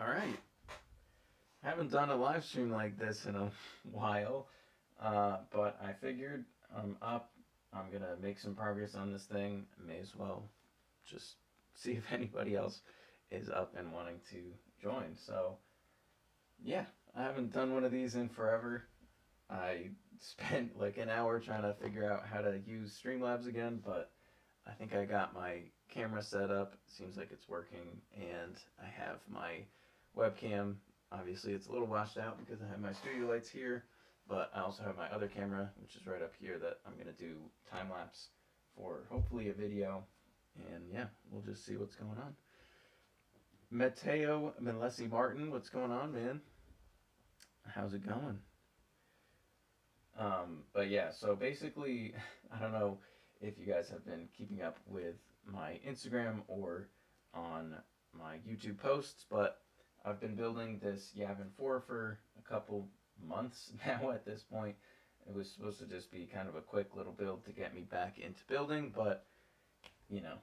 All right. Haven't done a live stream like this in a while, but I figured I'm up. I'm gonna make some progress on this thing. May as well just see if anybody else is up and wanting to join. So yeah, I haven't done one of these in forever. I spent like an hour trying to figure out how to use Streamlabs again, but I think I got my camera set up. Seems like it's working, and I have my webcam. Obviously, it's a little washed out because I have my studio lights here, but I also have my other camera, which is right up here, that I'm going to do time lapse for hopefully a video. And yeah, we'll just see what's going on. Mateo Melesi Martin, what's going on, man? How's it going? But yeah, so basically, I don't know if you guys have been keeping up with my Instagram or on my YouTube posts, but I've been building this Yavin 4 for a couple months now at this point. It was supposed to just be kind of a quick little build to get me back into building, but you know,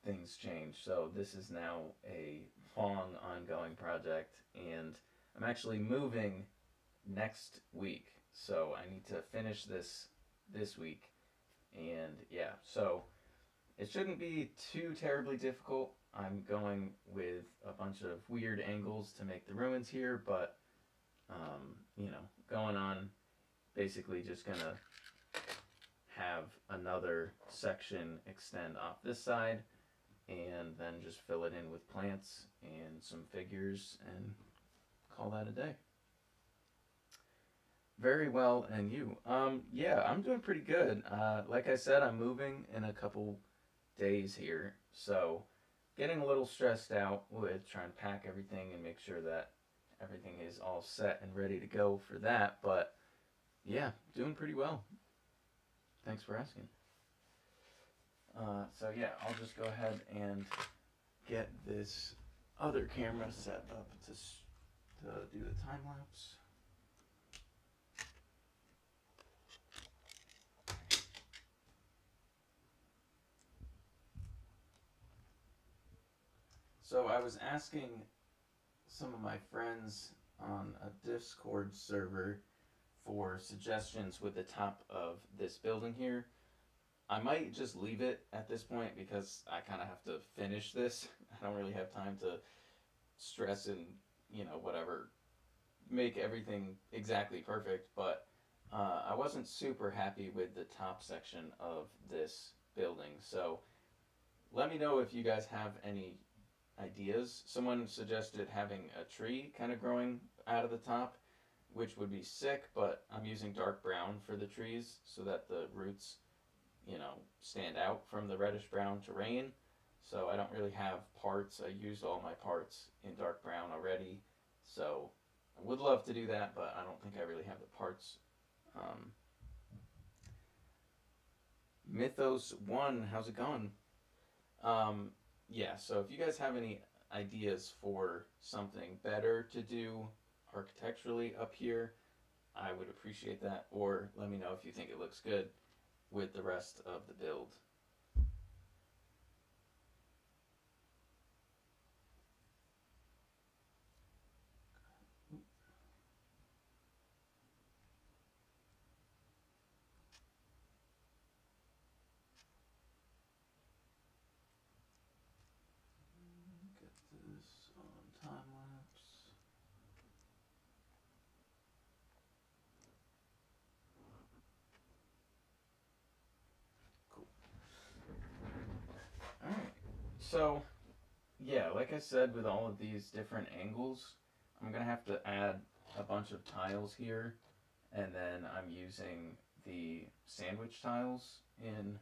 things change. So this is now a long ongoing project, and I'm actually moving next week. So I need to finish this week. And yeah, so it shouldn't be too terribly difficult. I'm going with a bunch of weird angles to make the ruins here, but going on basically just gonna have another section extend off this side and then just fill it in with plants and some figures and call that a day. Very well, and you? Yeah, I'm doing pretty good. Like I said, I'm moving in a couple days here, so getting a little stressed out with trying to pack everything and make sure that everything is all set and ready to go for that. But yeah, doing pretty well. Thanks for asking. So yeah, I'll just go ahead and get this other camera set up to do the time lapse. So I was asking some of my friends on a Discord server for suggestions with the top of this building here. I might just leave it at this point because I kind of have to finish this. I don't really have time to stress and, whatever, make everything exactly perfect, but I wasn't super happy with the top section of this building. So let me know if you guys have any ideas. Someone suggested having a tree kind of growing out of the top, which would be sick, but I'm using dark brown for the trees so that the roots, stand out from the reddish brown terrain. So I don't really have parts. I used all my parts in dark brown already. So I would love to do that, but I don't think I really have the parts. Um, Mythos 1, how's it going? Um, yeah, so if you guys have any ideas for something better to do architecturally up here, I would appreciate that. Or let me know if you think it looks good with the rest of the build. Get this on time lapse. Cool. Alright. So, yeah, like I said, with all of these different angles, I'm going to have to add a bunch of tiles here. And then I'm using the sandwich tiles in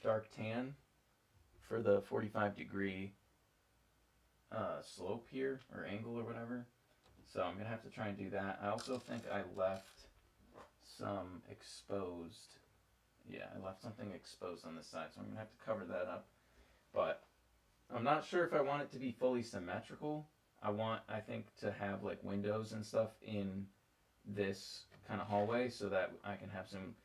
dark tan for the 45-degree slope here, or angle or whatever. So I'm going to have to try and do that. I also think I left some exposed. Yeah, I left something exposed on this side, so I'm going to have to cover that up. But I'm not sure if I want it to be fully symmetrical. I think, to have like windows and stuff in this kind of hallway so that I can have some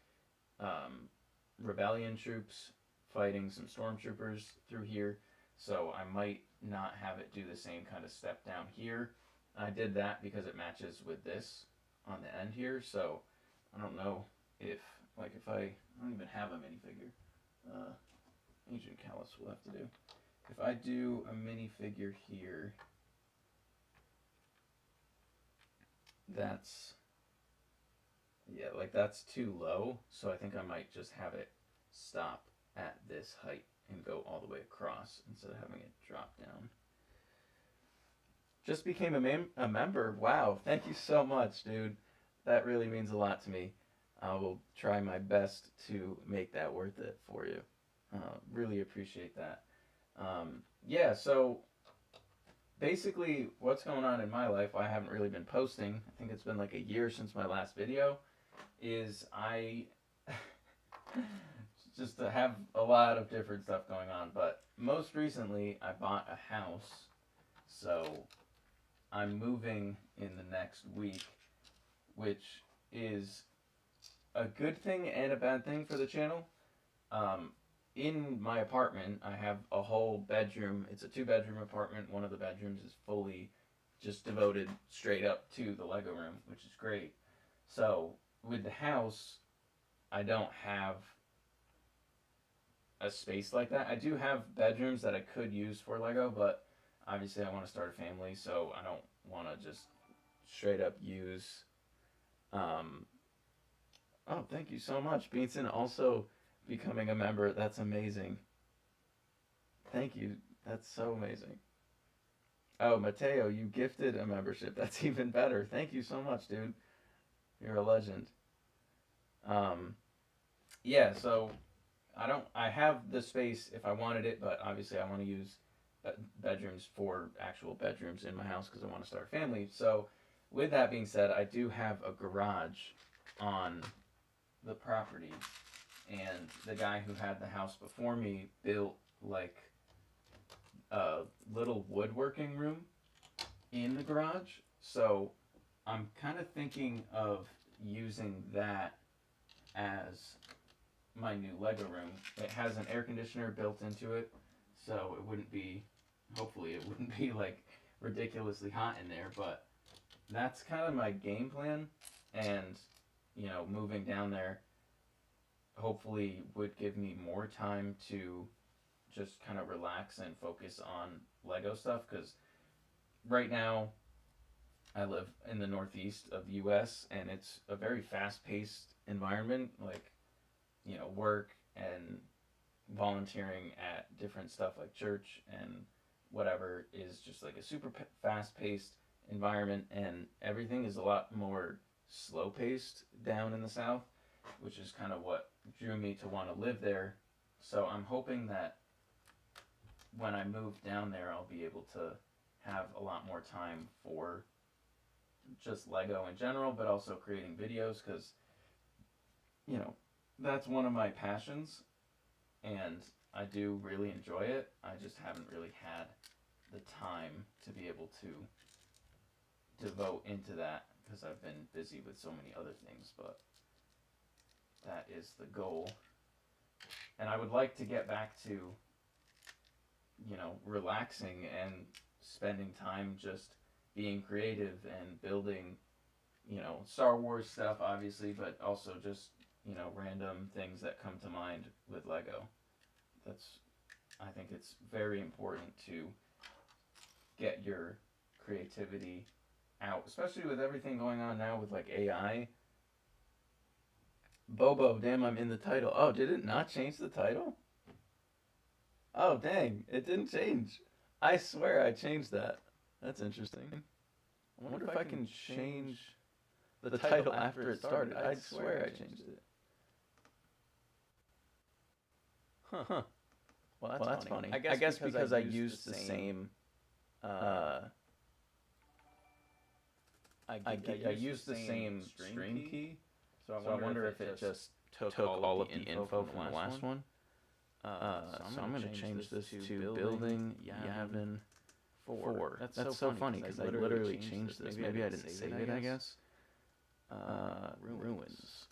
rebellion troops fighting some stormtroopers through here. So I might not have it do the same kind of step down here. I did that because it matches with this on the end here, so I don't know if, like, if I don't even have a minifigure. Agent Callus will have to do. If I do a minifigure here, that's, yeah, like that's too low, so I think I might just have it stop at this height and go all the way across instead of having it drop down. Just became a member. Wow, thank you so much, dude. That really means a lot to me. I will try my best to make that worth it for you. Really appreciate that. Yeah, so basically, what's going on in my life, I haven't really been posting. I think it's been like a year since my last video. Is I just have a lot of different stuff going on, but most recently I bought a house, so I'm moving in the next week, which is a good thing and a bad thing for the channel. In my apartment, I have a whole bedroom. It's a 2-bedroom apartment. One of the bedrooms is fully just devoted straight up to the Lego room, which is great. So with the house, I don't have a space like that. I do have bedrooms that I could use for Lego, but obviously I want to start a family, so I don't want to just straight up use. Oh, thank you so much, Beanson. Also becoming a member. That's amazing. Thank you. That's so amazing. Oh, Mateo, you gifted a membership. That's even better. Thank you so much, dude. You're a legend. Yeah, so I have the space if I wanted it, but obviously I want to use bedrooms for actual bedrooms in my house because I want to start a family. So with that being said, I do have a garage on the property, and the guy who had the house before me built like a little woodworking room in the garage. So I'm kind of thinking of using that as my new Lego room. It has an air conditioner built into it, so it wouldn't be, hopefully it wouldn't be like ridiculously hot in there, but that's kind of my game plan. And you know, moving down there hopefully would give me more time to just kind of relax and focus on Lego stuff, because right now I live in the northeast of the US and it's a very fast-paced environment, like, you know, work and volunteering at different stuff like church and whatever is just like a super fast-paced environment, and everything is a lot more slow-paced down in the south, which is kind of what drew me to want to live there. So I'm hoping that when I move down there, I'll be able to have a lot more time for just Lego in general, but also creating videos, because, you know, that's one of my passions, and I do really enjoy it. I just haven't really had the time to be able to devote into that because I've been busy with so many other things, but that is the goal. And I would like to get back to, you know, relaxing and spending time just being creative and building, you know, Star Wars stuff, obviously, but also just, you know, random things that come to mind with Lego. I think it's very important to get your creativity out, especially with everything going on now with like AI. Bobo, damn, I'm in the title. Oh, did it not change the title? Oh, dang, it didn't change. I swear I changed that. That's interesting. I wonder if I can change the title after it started. I swear I changed it. Huh. Well, that's funny. I guess because I used the same. I used the same stream key, so I wonder if it just took all of the info from the last one. So I'm going to change this to building Yavin 4. That's so funny because I literally changed this. Maybe I didn't save it, I guess. Ruins.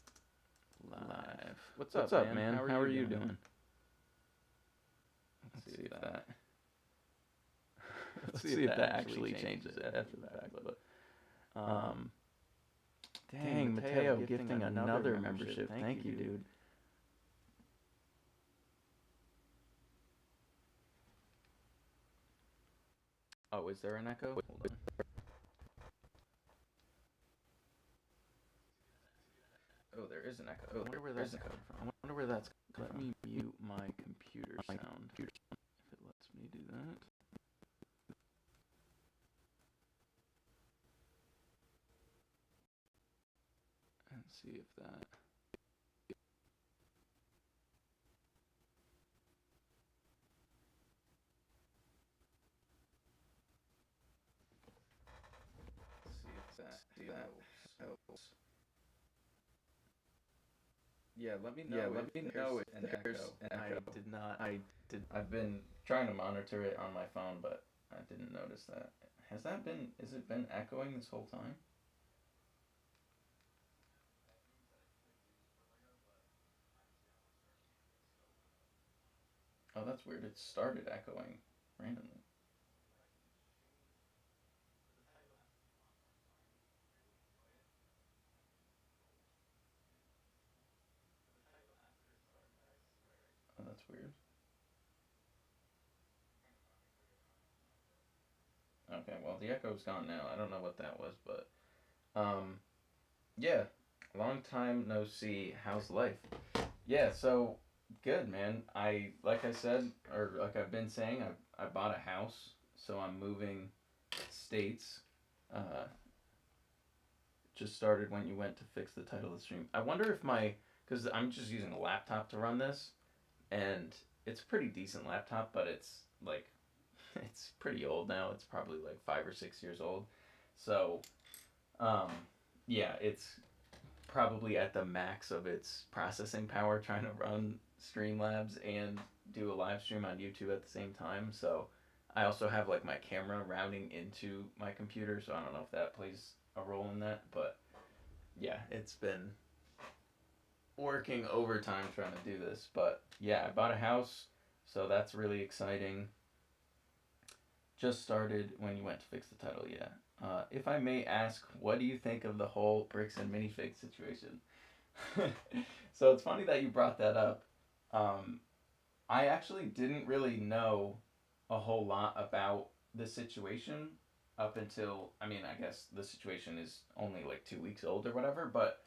Live. What's up, man? How are you doing? Let's see if that. Let's see if that actually changes it after the fact. But um, dang, Mateo gifting another membership. Thank you, dude. Oh, is there an echo? Hold on. Oh, there is an echo. I wonder where that's coming from. I wonder where that's coming from. Let me mute my computer sound. If it lets me do that. And see if that. See if that helps. Yeah, let me know. Let me know if there's an echo. I did not. I've been trying to monitor it on my phone, but I didn't notice that. Has that been? Has it been echoing this whole time? Oh, that's weird. It started echoing randomly. Oh, that's weird. Okay, well the echo's gone now. I don't know what that was, but yeah, long time no see. How's life? Yeah, so good, man. I like I said, or like I've been saying, I bought a house, so I'm moving states. Uh, just started when you went to fix the title of the stream. I wonder if my, because I'm just using a laptop to run this, and it's a pretty decent laptop, but it's like, it's pretty old now. It's probably like 5 or 6 years old. So, um, yeah, it's probably at the max of its processing power trying to run Streamlabs and do a live stream on YouTube at the same time. So I also have like my camera routing into my computer, so I don't know if that plays a role in that, but yeah, it's been working overtime trying to do this. But yeah, I bought a house, so that's really exciting. Just started when you went to fix the title, yeah. If I may ask, what do you think of the whole bricks and minifig situation? So it's funny that you brought that up. Um, I actually didn't really know a whole lot about the situation up until, I mean, I guess the situation is only like 2 weeks old or whatever, but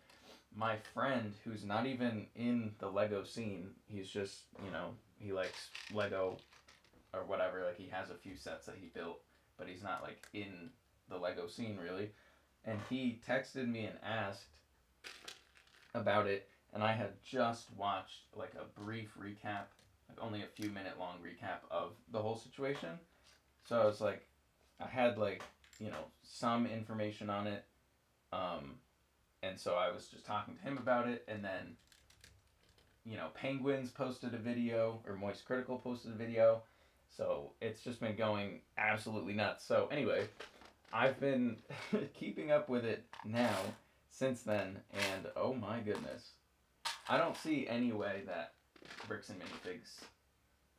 my friend who's not even in the Lego scene, he's just, he likes Lego or whatever, like he has a few sets that he built, but he's not like in the Lego scene really. And he texted me and asked about it, and I had just watched like a brief recap, like only a few minute long recap of the whole situation. So I was like, I had like, some information on it. Um, and so I was just talking to him about it, and then, Penguins posted a video, or Moist Critical posted a video. So it's just been going absolutely nuts. So anyway, I've been keeping up with it now since then, and oh my goodness, I don't see any way that Bricks and Minifigs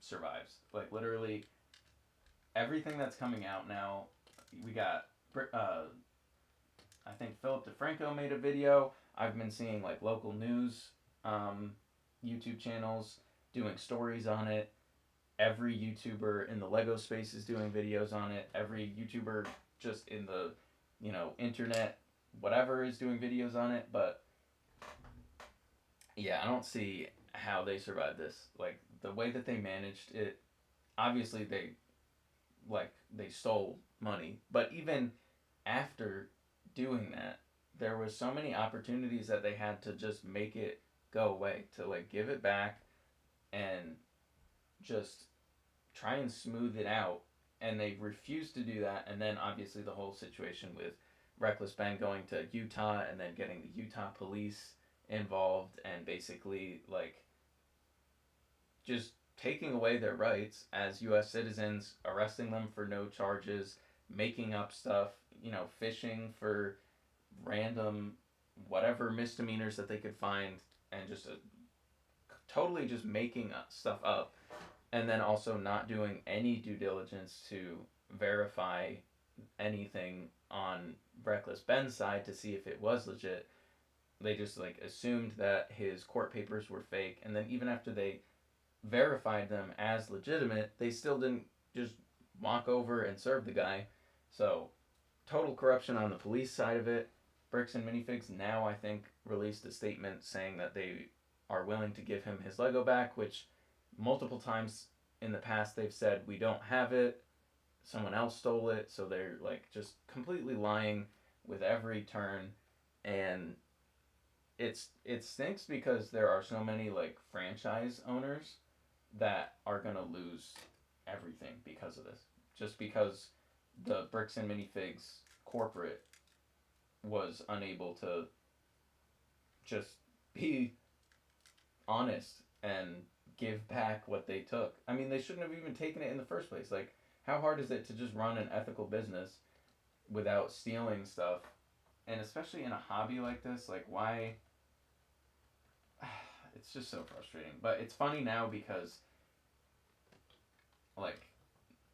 survives. Like literally everything that's coming out now, we got. I think Philip DeFranco made a video. I've been seeing like local news, um, YouTube channels doing stories on it. Every YouTuber in the Lego space is doing videos on it. Every YouTuber just in the, internet, whatever, is doing videos on it. But yeah, I don't see how they survived this. Like the way that they managed it, obviously they stole money, but even after doing that, there was so many opportunities that they had to just make it go away, to like give it back and just try and smooth it out, and they refused to do that. And then obviously the whole situation with Reckless Ben going to Utah and then getting the Utah police involved and basically like just taking away their rights as US citizens, arresting them for no charges, making up stuff, fishing for random whatever misdemeanors that they could find, and just totally just making stuff up, and then also not doing any due diligence to verify anything on Reckless Ben's side to see if it was legit. They just like assumed that his court papers were fake, and then even after they verified them as legitimate, they still didn't just walk over and serve the guy. So total corruption on the police side of it. Bricks and Minifigs now, I think, released a statement saying that they are willing to give him his Lego back, which multiple times in the past they've said we don't have it, someone else stole it, so they're like just completely lying with every turn. And it stinks because there are so many like franchise owners that are gonna lose everything because of this. Just because the Bricks and Minifigs corporate was unable to just be honest and give back what they took. I mean, they shouldn't have even taken it in the first place. Like, how hard is it to just run an ethical business without stealing stuff? And especially in a hobby like this, like, why? It's just so frustrating. But it's funny now because, like,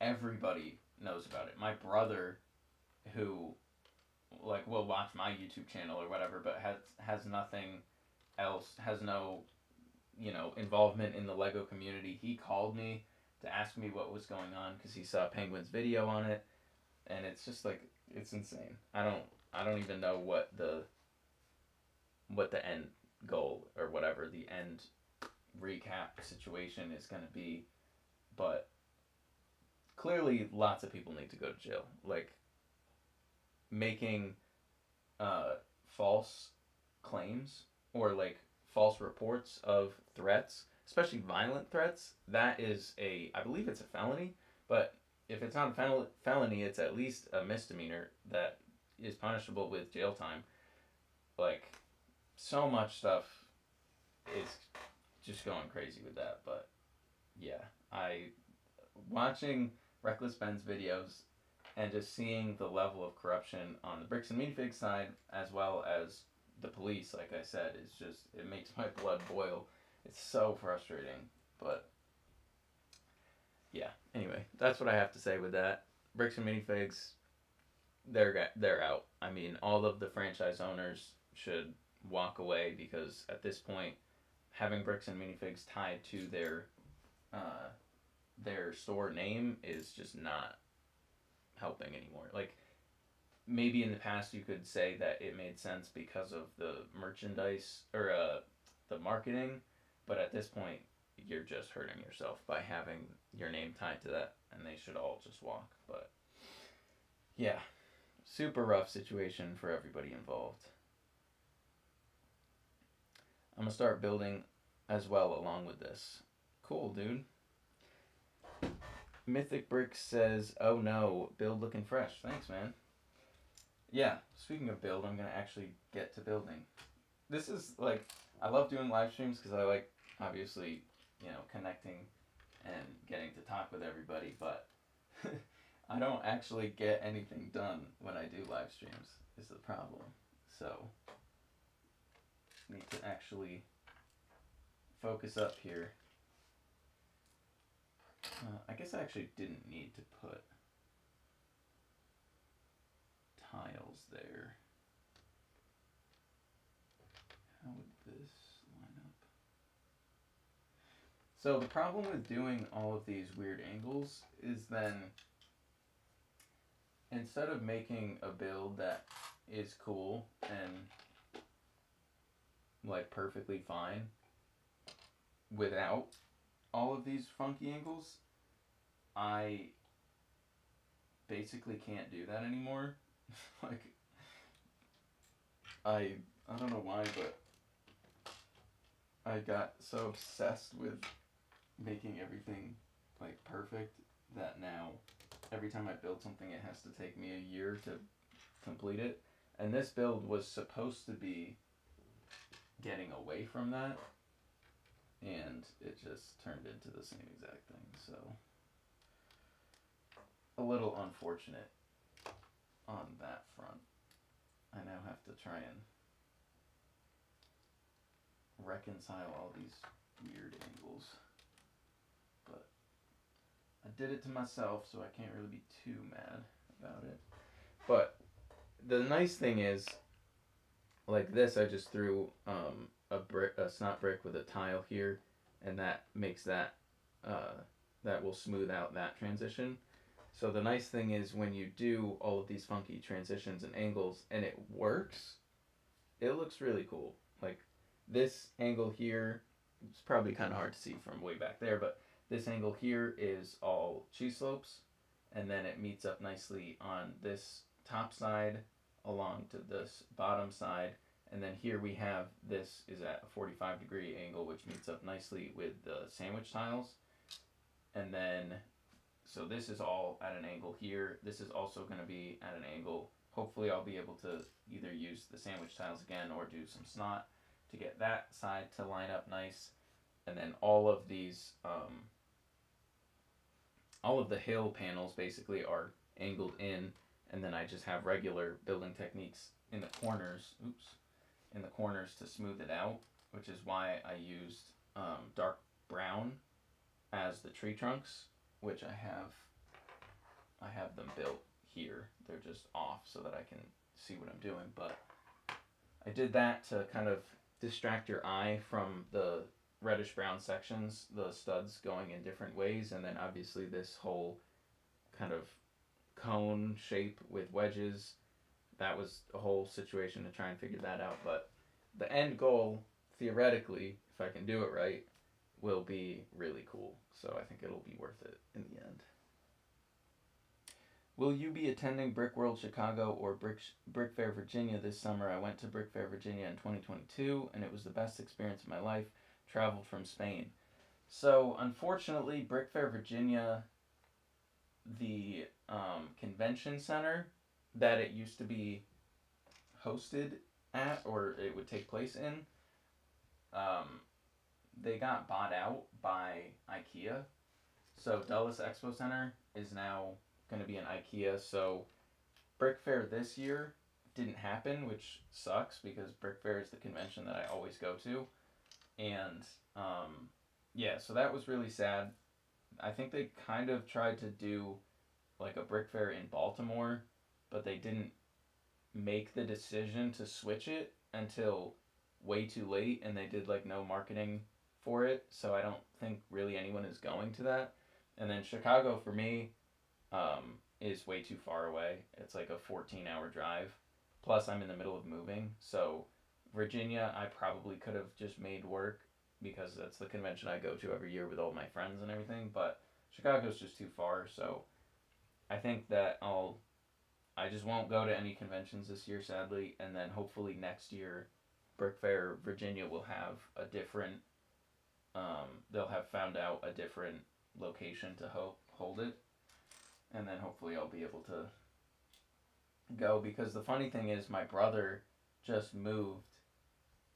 everybody knows about it. My brother, who, like, will watch my YouTube channel or whatever, but has nothing else, has no, involvement in the Lego community. He called me to ask me what was going on because he saw Penguin's video on it, and it's just like, it's insane. I don't even know what the end goal or whatever the end recap situation is going to be, but clearly lots of people need to go to jail. Like, making false claims or like false reports of threats, especially violent threats, that is I believe it's a felony, but if it's not a felony, it's at least a misdemeanor that is punishable with jail time. Like, so much stuff is just going crazy with that. But yeah, watching Reckless Ben's videos and just seeing the level of corruption on the Bricks and Minifig side, as well as the police, like I said, is just, it makes my blood boil. It's so frustrating. But yeah, anyway, that's what I have to say with that. Bricks and Minifigs, they're out. I mean, all of the franchise owners should walk away because at this point, having Bricks and Minifigs tied to their store name is just not helping anymore. Like, maybe in the past you could say that it made sense because of the merchandise or the marketing, but at this point you're just hurting yourself by having your name tied to that, and they should all just walk. But yeah, super rough situation for everybody involved. I'm gonna start building as well along with this. Cool, dude. Mythic Bricks says, "Oh no, build looking fresh." Thanks, man. Yeah, speaking of build, I'm gonna actually get to building. This is like, I love doing live streams because I like, obviously, connecting and getting to talk with everybody, but I don't actually get anything done when I do live streams, is the problem. So, need to actually focus up here. I guess I actually didn't need to put tiles there. How would this line up? So the problem with doing all of these weird angles is then, instead of making a build that is cool and like perfectly fine without all of these funky angles, I basically can't do that anymore. Like, I don't know why, but I got so obsessed with making everything like perfect that now every time I build something it has to take me a year to complete it. And this build was supposed to be getting away from that, and it just turned into the same exact thing. So a little unfortunate on that front. I now have to try and reconcile all these weird angles. But I did it to myself, so I can't really be too mad about it. But the nice thing is, like this, I just threw a snot brick with a tile here, and that makes that uh, that will smooth out that transition. So the nice thing is when you do all of these funky transitions and angles and it works, it looks really cool. Like this angle here, it's probably kind of hard to see from way back there, but this angle here is all cheese slopes, and then it meets up nicely on this top side along to this bottom side, and then here we have this is at a 45-degree angle, which meets up nicely with the sandwich tiles, and then so this is all at an angle here. This is also going to be at an angle. Hopefully I'll be able to either use the sandwich tiles again or do some snot to get that side to line up nice. And then all of these, all of the hill panels basically are angled in. And then I just have regular building techniques in the corners, in the corners to smooth it out, which is why I used dark brown as the tree trunks, which I have them built here. They're just off so that I can see what I'm doing. But I did that to kind of distract your eye from the reddish brown sections, the studs going in different ways, and then obviously this whole kind of cone shape with wedges. That was a whole situation to try and figure that out. But the end goal, theoretically, if I can do it right, will be really cool. So I think it'll be worth it in the end. Will you be attending Brick World Chicago or Brick Fair Virginia this summer? I went to Brick Fair Virginia in 2022 and it was the best experience of my life. Traveled from Spain. So unfortunately, Brick Fair Virginia, the convention center that it used to be hosted at, or it would take place in, they got bought out by IKEA. So Dulles Expo Center is now going to be an IKEA. So Brick Fair this year didn't happen, which sucks because Brick Fair is the convention that I always go to. And yeah, so that was really sad. I think they kind of tried to do like a Brick Fair in Baltimore, but they didn't make the decision to switch it until way too late, and they did like no marketing for it. So I don't think really anyone is going to that. And then Chicago for me is way too far away. It's like a 14-hour drive. Plus I'm in the middle of moving, so Virginia I probably could have just made work because that's the convention I go to every year with all my friends and everything, but Chicago's just too far, so I think that I just won't go to any conventions this year, sadly, and then hopefully next year Brick Fair Virginia will have a different they'll have found out a different location to hold it, and then hopefully I'll be able to go, because the funny thing is my brother just moved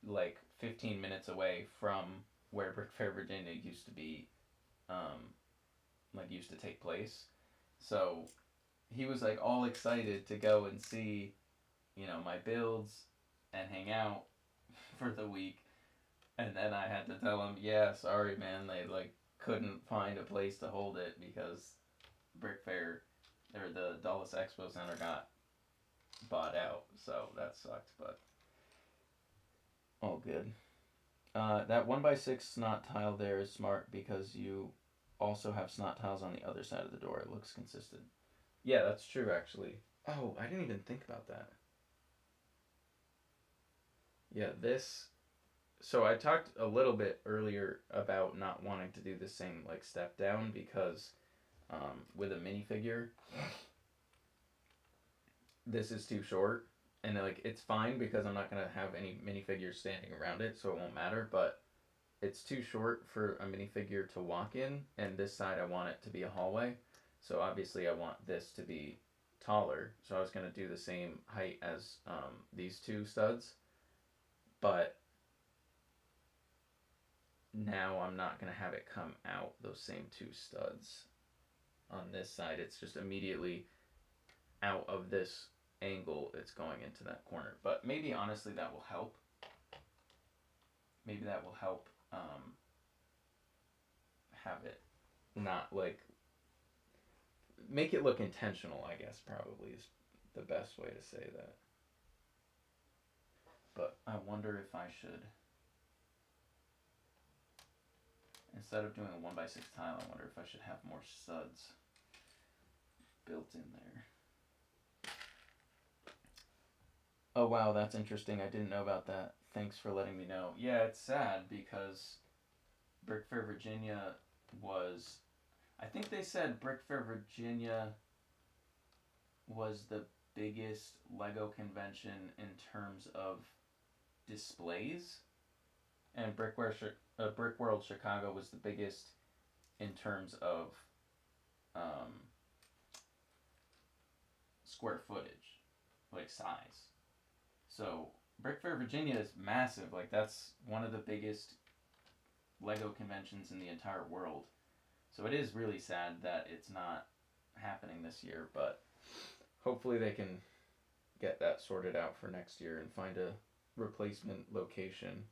like 15 minutes away from where Brick Fair Virginia used to be, like used to take place. So he was like all excited to go and see, my builds and hang out for the week. And then I had to tell him, yeah, sorry man, they like couldn't find a place to hold it because Brick Fair or the Dulles Expo Center got bought out. So that sucked, but all good. That 1x6 snot tile there is smart because you also have snot tiles on the other side of the door. It looks consistent. Yeah, that's true actually. Oh, I didn't even think about that. Yeah, so I talked a little bit earlier about not wanting to do the same like step down because with a minifigure, this is too short, and like it's fine because I'm not gonna have any minifigures standing around it, so it won't matter. But it's too short for a minifigure to walk in, and this side I want it to be a hallway. So obviously I want this to be taller. So I was gonna do the same height as these two studs, but now I'm not going to have it come out those same two studs on this side. It's just immediately out of this angle. It's going into that corner. But maybe honestly that will help. Maybe that will help have it not like make it look intentional, I guess, probably is the best way to say that. But I wonder if I should, instead of doing a 1x6 tile, I wonder if I should have more studs built in there. Oh wow, that's interesting. I didn't know about that. Thanks for letting me know. Yeah, it's sad because Brick Fair Virginia was, I think they said Brick Fair Virginia was the biggest Lego convention in terms of displays, and Brick World Chicago was the biggest in terms of square footage, like size. So Brick Fair Virginia is massive. Like that's one of the biggest Lego conventions in the entire world. So it is really sad that it's not happening this year, but hopefully they can get that sorted out for next year and find a replacement location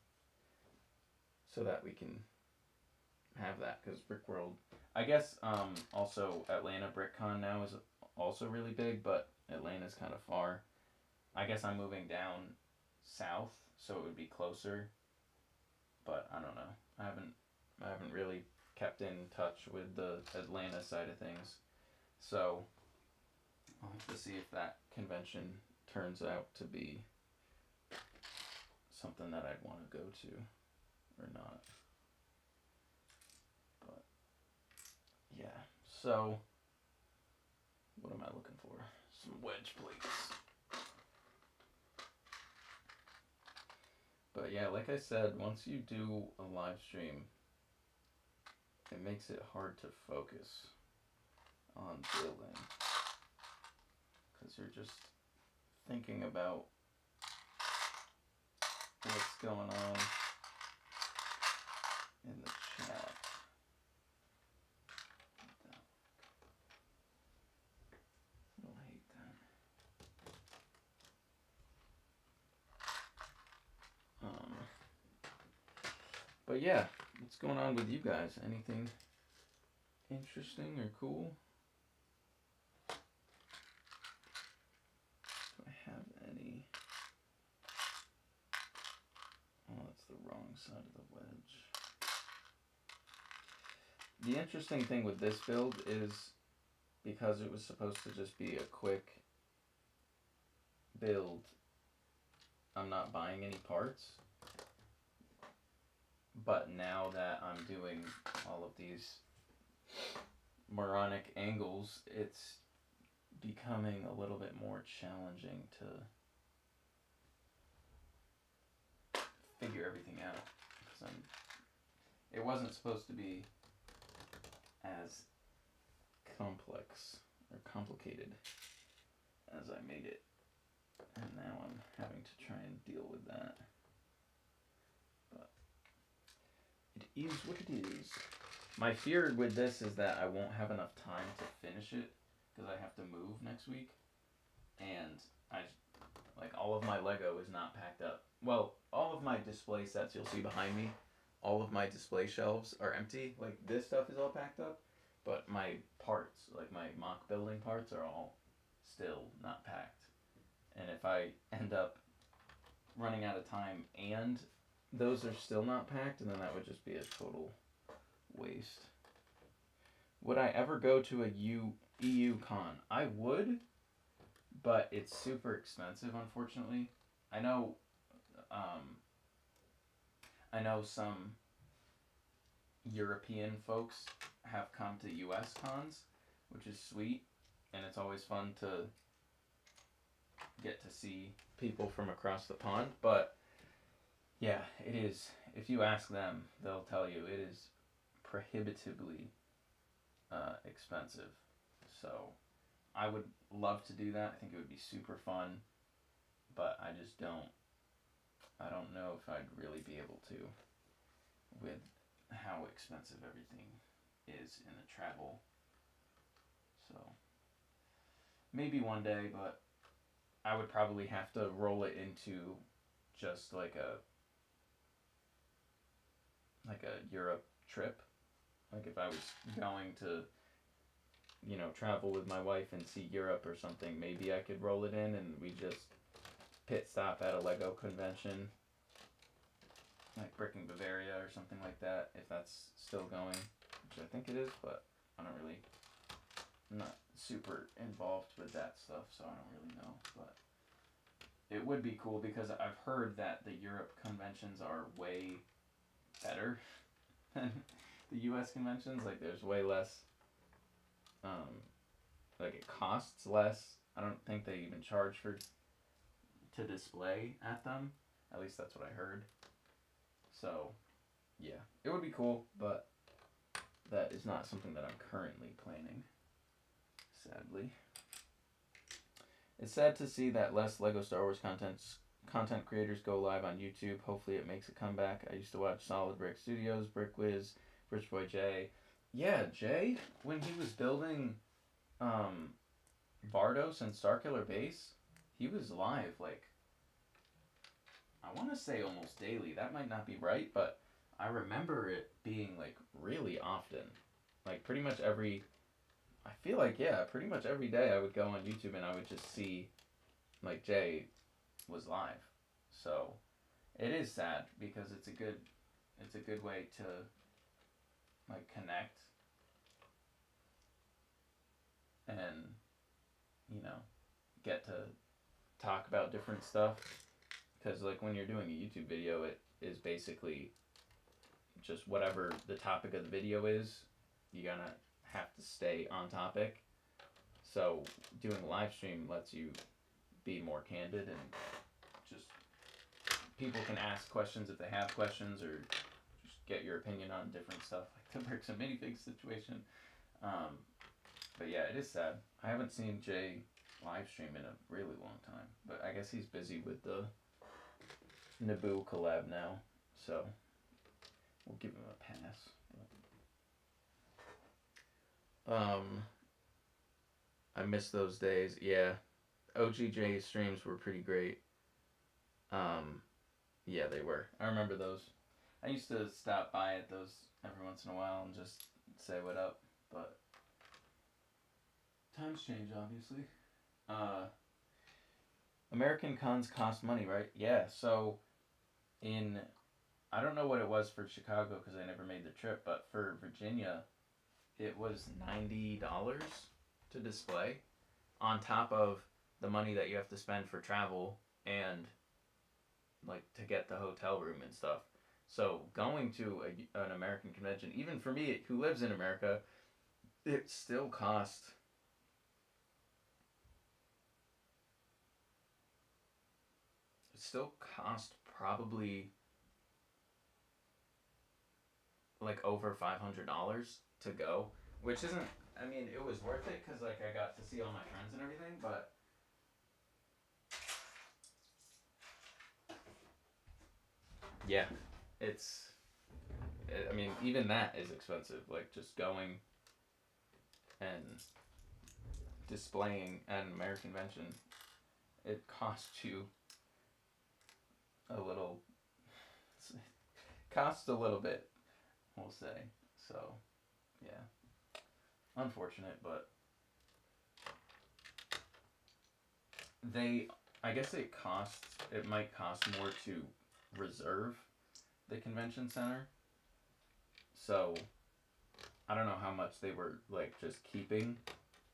so that we can have that, because Brick World, I guess also Atlanta BrickCon now is also really big, but Atlanta's kind of far. I guess I'm moving down south, so it would be closer, but I don't know. I haven't really kept in touch with the Atlanta side of things, so I'll have to see if that convention turns out to be something that I'd want to go to or not. But yeah, so what am I looking for? Some wedge plates. But yeah, like I said, once you do a live stream, it makes it hard to focus on building, because you're just thinking about what's going on in the chat. I don't hate that. But yeah, what's going on with you guys? Anything interesting or cool? Do I have any? Oh, that's the wrong side of the wedge. The interesting thing with this build is, because it was supposed to just be a quick build, I'm not buying any parts. But now that I'm doing all of these moronic angles, it's becoming a little bit more challenging to figure everything out. Because it wasn't supposed to be as complex or complicated as I made it. And now I'm having to try and deal with that. But it is what it is. My fear with this is that I won't have enough time to finish it, because I have to move next week. And all of my Lego is not packed up. Well, all of my display sets you'll see behind me, all of my display shelves are empty. Like, this stuff is all packed up, but my parts, like my mock building parts, are all still not packed. And if I end up running out of time and those are still not packed, and then that would just be a total waste. Would I ever go to a EU con? I would, but it's super expensive, unfortunately. I know some European folks have come to US cons, which is sweet, and it's always fun to get to see people from across the pond. But yeah, it is. If you ask them, they'll tell you it is prohibitively expensive. So I would love to do that. I think it would be super fun, but I don't know if I'd really be able to, with how expensive everything is in the travel. So maybe one day, but I would probably have to roll it into just like a Europe trip. Like if I was going to travel with my wife and see Europe or something, maybe I could roll it in and we just pit stop at a Lego convention, like Bricking Bavaria or something like that, if that's still going, which I think it is, but I'm not super involved with that stuff, so I don't really know, but it would be cool because I've heard that the Europe conventions are way better than the US conventions. Like, there's way less, like, it costs less. I don't think they even charge to display at them. At least that's what I heard. So, yeah, it would be cool, but that is not something that I'm currently planning, sadly. It's sad to see that less Lego Star Wars content creators go live on YouTube. Hopefully it makes a comeback. I used to watch Solid Brick Studios, BrickWiz, Rich Boy Jay. Yeah, Jay, when he was building Vardos and Starkiller Base, he was live, like, I want to say almost daily. That might not be right, but I remember it being, like, really often. Like, pretty much I feel like, yeah, pretty much every day I would go on YouTube and I would just see, like, Jay was live. So it is sad because it's a good way to, like, connect and, get to talk about different stuff. Because, like, when you're doing a YouTube video, it is basically just whatever the topic of the video is, you're gonna have to stay on topic. So doing a live stream lets you be more candid and just people can ask questions if they have questions or just get your opinion on different stuff, like the bricks and minifigs situation. But yeah, it is sad. I haven't seen Jay live stream in a really long time, but I guess he's busy with the Naboo collab now, so we'll give him a pass. I miss those days. Yeah, OGJ streams were pretty great. Yeah, they were. I remember those. I used to stop by at those every once in a while and just say what up, but times change, obviously. American cons cost money, right? Yeah, so I don't know what it was for Chicago because I never made the trip, but for Virginia, it was $90 to display on top of the money that you have to spend for travel and, like, to get the hotel room and stuff. So going to an American convention, even for me who lives in America, it still cost probably like over $500 to go, which isn't. I mean, it was worth it because, like, I got to see all my friends and everything, but yeah, I mean, even that is expensive. Like, just going and displaying at an American convention, it costs you a little. Costs a little bit, we'll say. So, yeah, unfortunate, but I guess it might cost more to reserve the convention center. So I don't know how much they were, like, just keeping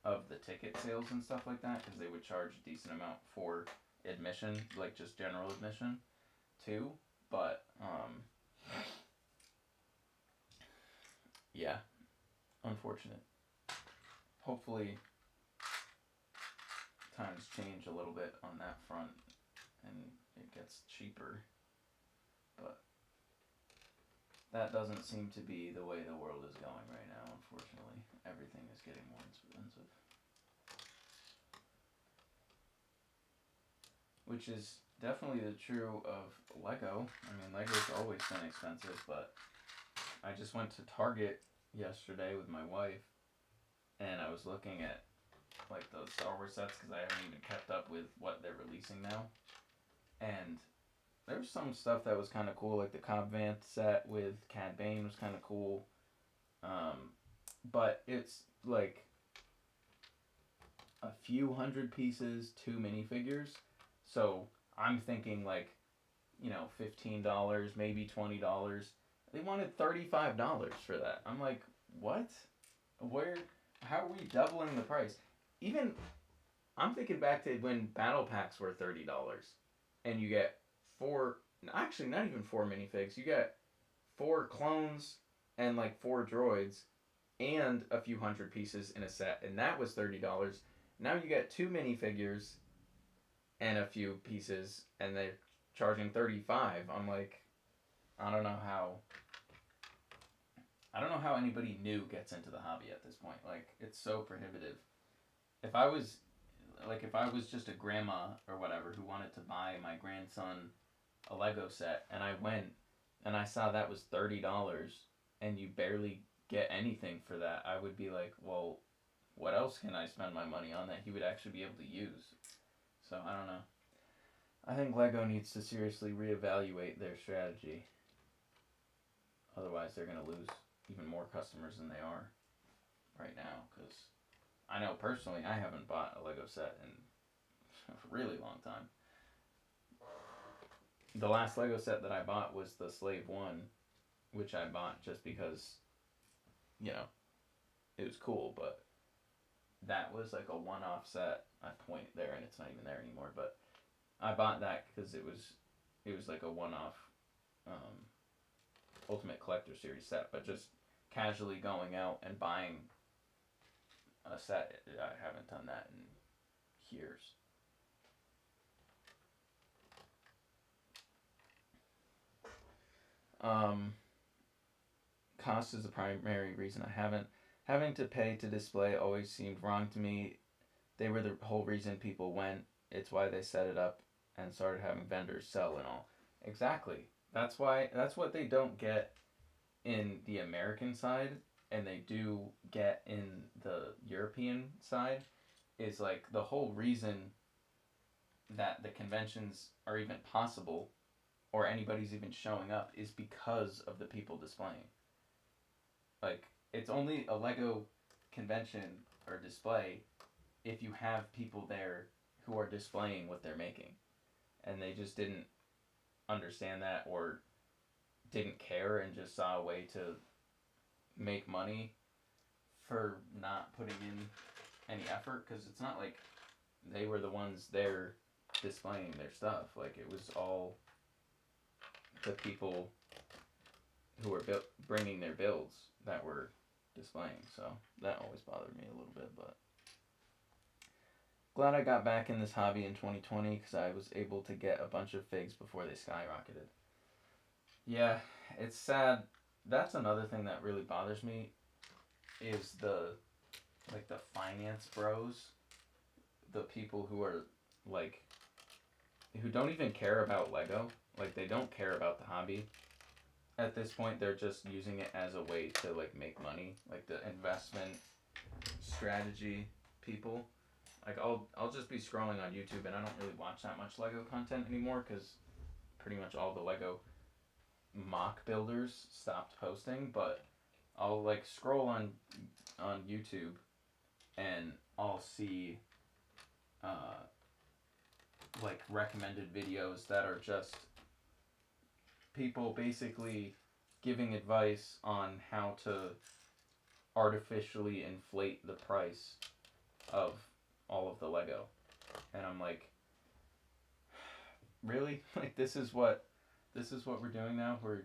of the ticket sales and stuff like that, because they would charge a decent amount for admission, like just general admission too. But yeah, unfortunate. Hopefully times change a little bit on that front and it gets cheaper, but that doesn't seem to be the way the world is going right now. Unfortunately, everything is getting more expensive, which is definitely the true of Lego. I mean, Lego's always been expensive, but I just went to Target yesterday with my wife and I was looking at, like, those Star Wars sets because I haven't even kept up with what they're releasing now. And there's some stuff that was kind of cool, like the Cobb Vanth set with Cad Bane was kind of cool. But it's, like, a few hundred pieces, 2 minifigures. So I'm thinking like, $15, maybe $20. They wanted $35 for that. I'm like, what? Where? How are we doubling the price? Even I'm thinking back to when battle packs were $30, and you get four. Actually, not even four minifigs. You get four clones and like four droids, and a few hundred pieces in a set, and that was $30. Now you get two minifigures and a few pieces, and they're charging 35. I'm like, I don't know how. I don't know how anybody new gets into the hobby at this point. Like, it's so prohibitive. If I was, if I was just a grandma or whatever who wanted to buy my grandson a Lego set, and I went and I saw that was $30, and you barely get anything for that, I would be like, well, what else can I spend my money on that he would actually be able to use? So I don't know. I think Lego needs to seriously reevaluate their strategy. Otherwise, they're going to lose even more customers than they are right now. Because I know personally, I haven't bought a Lego set in a really long time. The last Lego set that I bought was the Slave 1, which I bought just because, it was cool, but that was like a one-off set. I point there and it's not even there anymore, but I bought that because it was like a one-off Ultimate Collector Series set, but just casually going out and buying a set, I haven't done that in years. Cost is the primary reason I haven't. Having to pay to display always seemed wrong to me. They were the whole reason people went. It's why they set it up and started having vendors sell and all. Exactly. That's what they don't get in the American side, and they do get in the European side, is like the whole reason that the conventions are even possible or anybody's even showing up is because of the people displaying. Like, it's only a Lego convention or display if you have people there who are displaying what they're making. And they just didn't understand that, or didn't care and just saw a way to make money for not putting in any effort, because it's not like they were the ones there displaying their stuff. Like, it was all the people who were bringing their builds that were displaying. So that always bothered me a little bit, but glad I got back in this hobby in 2020 because I was able to get a bunch of figs before they skyrocketed. Yeah, it's sad. That's another thing that really bothers me is the finance bros, the people who are like, who don't even care about Lego. Like, they don't care about the hobby. At this point, they're just using it as a way to like make money, like the investment strategy people. Like, I'll just be scrolling on YouTube, and I don't really watch that much Lego content anymore because pretty much all the Lego mock builders stopped posting. But I'll like scroll on YouTube, and I'll see like recommended videos that are just people basically giving advice on how to artificially inflate the price of all of the Lego. And I'm like, really? Like, this is what we're doing now? We're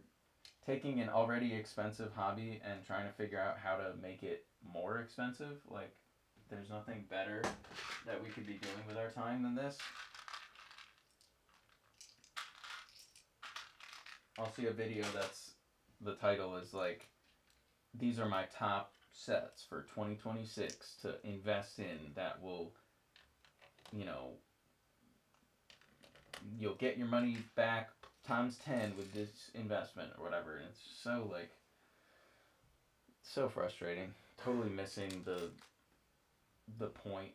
taking an already expensive hobby and trying to figure out how to make it more expensive? Like, there's nothing better that we could be doing with our time than this. I'll see a video that's, the title is like, these are my top sets for 2026 to invest in that will, you'll get your money back times 10 with this investment or whatever. And it's so like, so frustrating. Totally missing the point.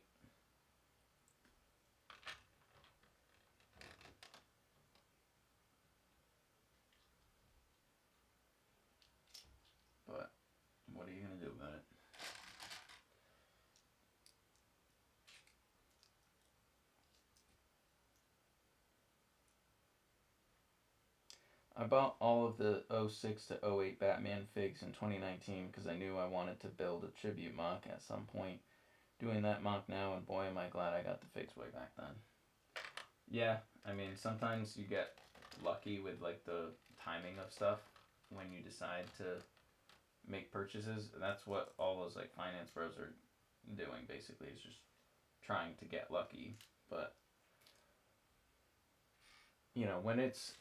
But what are you gonna do about it? I bought all of the '06 to '08 Batman figs in 2019 because I knew I wanted to build a tribute mock at some point. Doing that mock now, and boy, am I glad I got the figs way back then. Yeah, I mean, sometimes you get lucky with like the timing of stuff when you decide to make purchases. That's what all those like finance bros are doing basically, is just trying to get lucky. But you know, when it's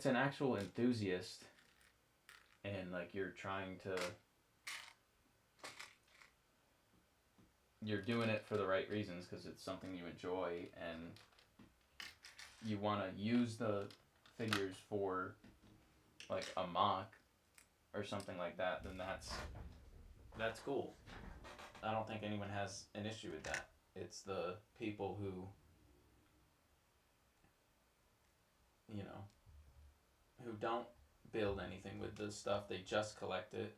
an actual enthusiast and like you're doing it for the right reasons because it's something you enjoy and you want to use the figures for like a mock or something like that, then that's cool. I don't think anyone has an issue with that. It's the people who, you know, who don't build anything with this stuff. They just collect it.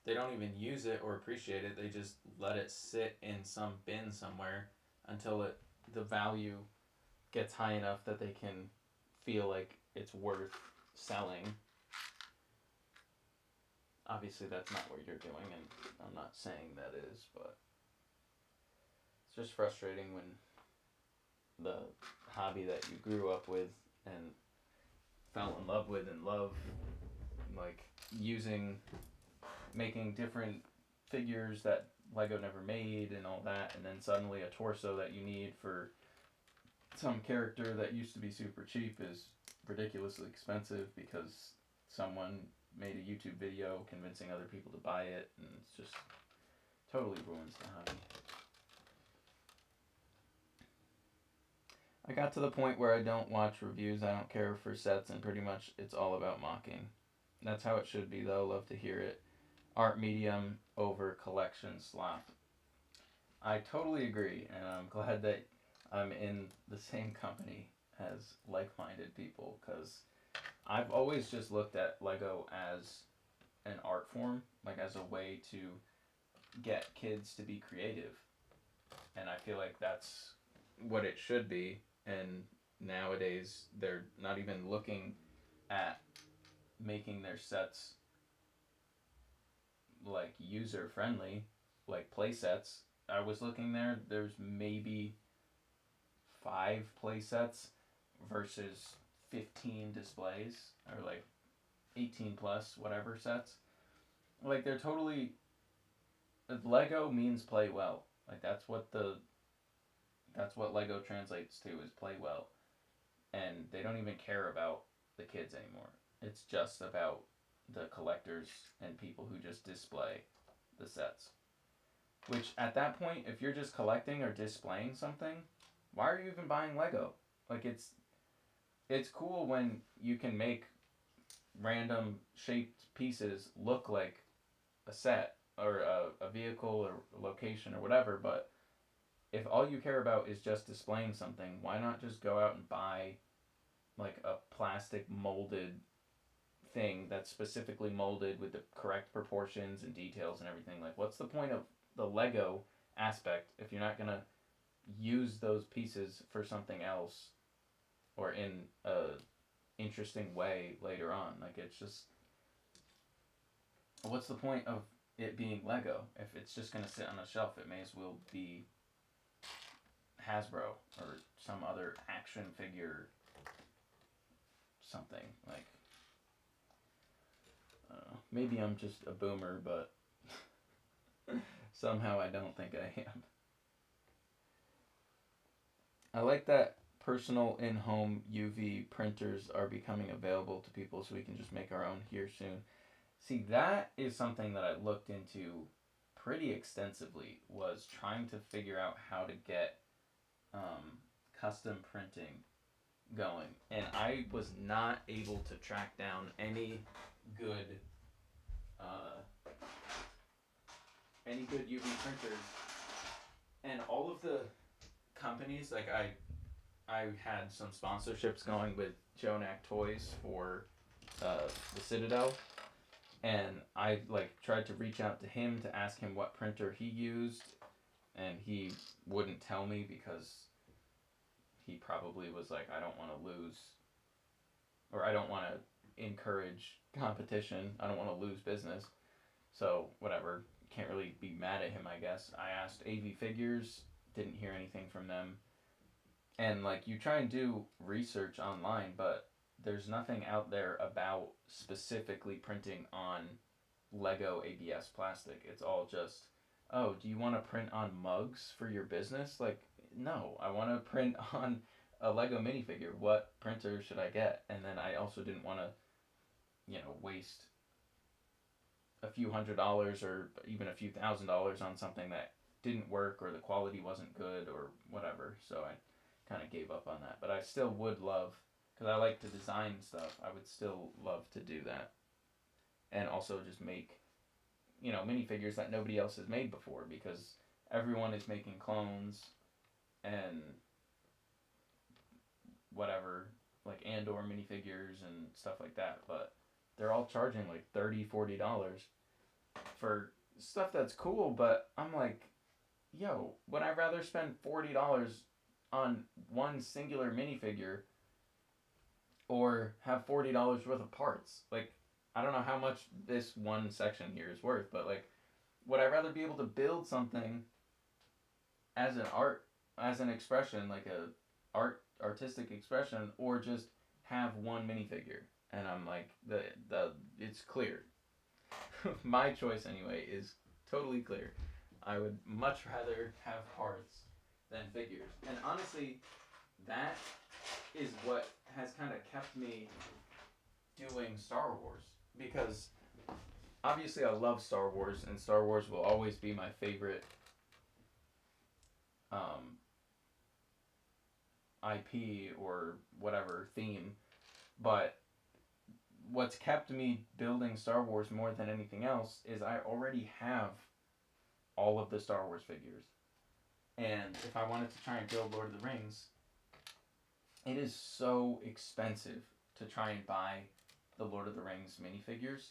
They don't even use it or appreciate it. They just let it sit in some bin somewhere until the value gets high enough that they can feel like it's worth selling. Obviously, that's not what you're doing, and I'm not saying that is, but it's just frustrating when the hobby that you grew up with and fell in love with and love, like making different figures that Lego never made and all that, and then suddenly a torso that you need for some character that used to be super cheap is ridiculously expensive because someone made a YouTube video convincing other people to buy it, and it's just totally ruins the hobby. I got to the point where I don't watch reviews, I don't care for sets, and pretty much it's all about mocking. That's how it should be, though. Love to hear it. Art medium over collection slop. I totally agree, and I'm glad that I'm in the same company as like-minded people, because I've always just looked at Lego as an art form, like as a way to get kids to be creative. And I feel like that's what it should be. And nowadays, they're not even looking at making their sets like user friendly, like play sets. I was looking there's maybe 5 play sets versus 15 displays, or like 18 plus whatever sets. Like they're totally, Lego means play well. Like that's what Lego translates to, is play well. And they don't even care about the kids anymore. It's just about the collectors and people who just display the sets. Which at that point, if you're just collecting or displaying something, why are you even buying Lego? Like it's cool when you can make random shaped pieces look like a set or a vehicle or a location or whatever, but if all you care about is just displaying something, why not just go out and buy like a plastic molded thing that's specifically molded with the correct proportions and details and everything? Like, what's the point of the Lego aspect if you're not gonna use those pieces for something else or in a interesting way later on? Like, it's just, what's the point of it being Lego if it's just gonna sit on a shelf? It may as well be Hasbro or some other action figure something. Like, I don't know, maybe I'm just a boomer, but somehow I don't think I am. I like that personal in-home UV printers are becoming available to people, so we can just make our own here soon. See, that is something that I looked into pretty extensively, was trying to figure out how to get custom printing going, and I was not able to track down any good UV printers. And all of the companies, like I had some sponsorships going with Jonak Toys for the Citadel, and I like tried to reach out to him to ask him what printer he used, and he wouldn't tell me because he probably was like, I don't want to lose, or I don't want to encourage competition. I don't want to lose business. So whatever, can't really be mad at him, I guess. I asked AV Figures, didn't hear anything from them. And like you try and do research online, but there's nothing out there about specifically printing on Lego ABS plastic. It's all just, oh, do you want to print on mugs for your business? Like, no, I want to print on a Lego minifigure. What printer should I get? And then I also didn't want to, waste a few $100s or even a few $1,000s on something that didn't work or the quality wasn't good or whatever. So I kind of gave up on that. But I still would love, because I like to design stuff, I would still love to do that. And also just make, minifigures that nobody else has made before, because everyone is making clones and whatever, like Andor minifigures and stuff like that. But they're all charging like $30, $40 for stuff that's cool. But I'm like, yo, would I rather spend $40 on one singular minifigure or have $40 worth of parts? Like, I don't know how much this one section here is worth, but like, would I rather be able to build something as an expression, like a artistic expression, or just have one minifigure? And I'm like, the it's clear. My choice anyway is totally clear. I would much rather have parts than figures. And honestly, that is what has kind of kept me doing Star Wars, because obviously I love Star Wars, and Star Wars will always be my favorite um, IP or whatever theme. But what's kept me building Star Wars more than anything else is I already have all of the Star Wars figures. And if I wanted to try and build Lord of the Rings, it is so expensive to try and buy the Lord of the Rings minifigures.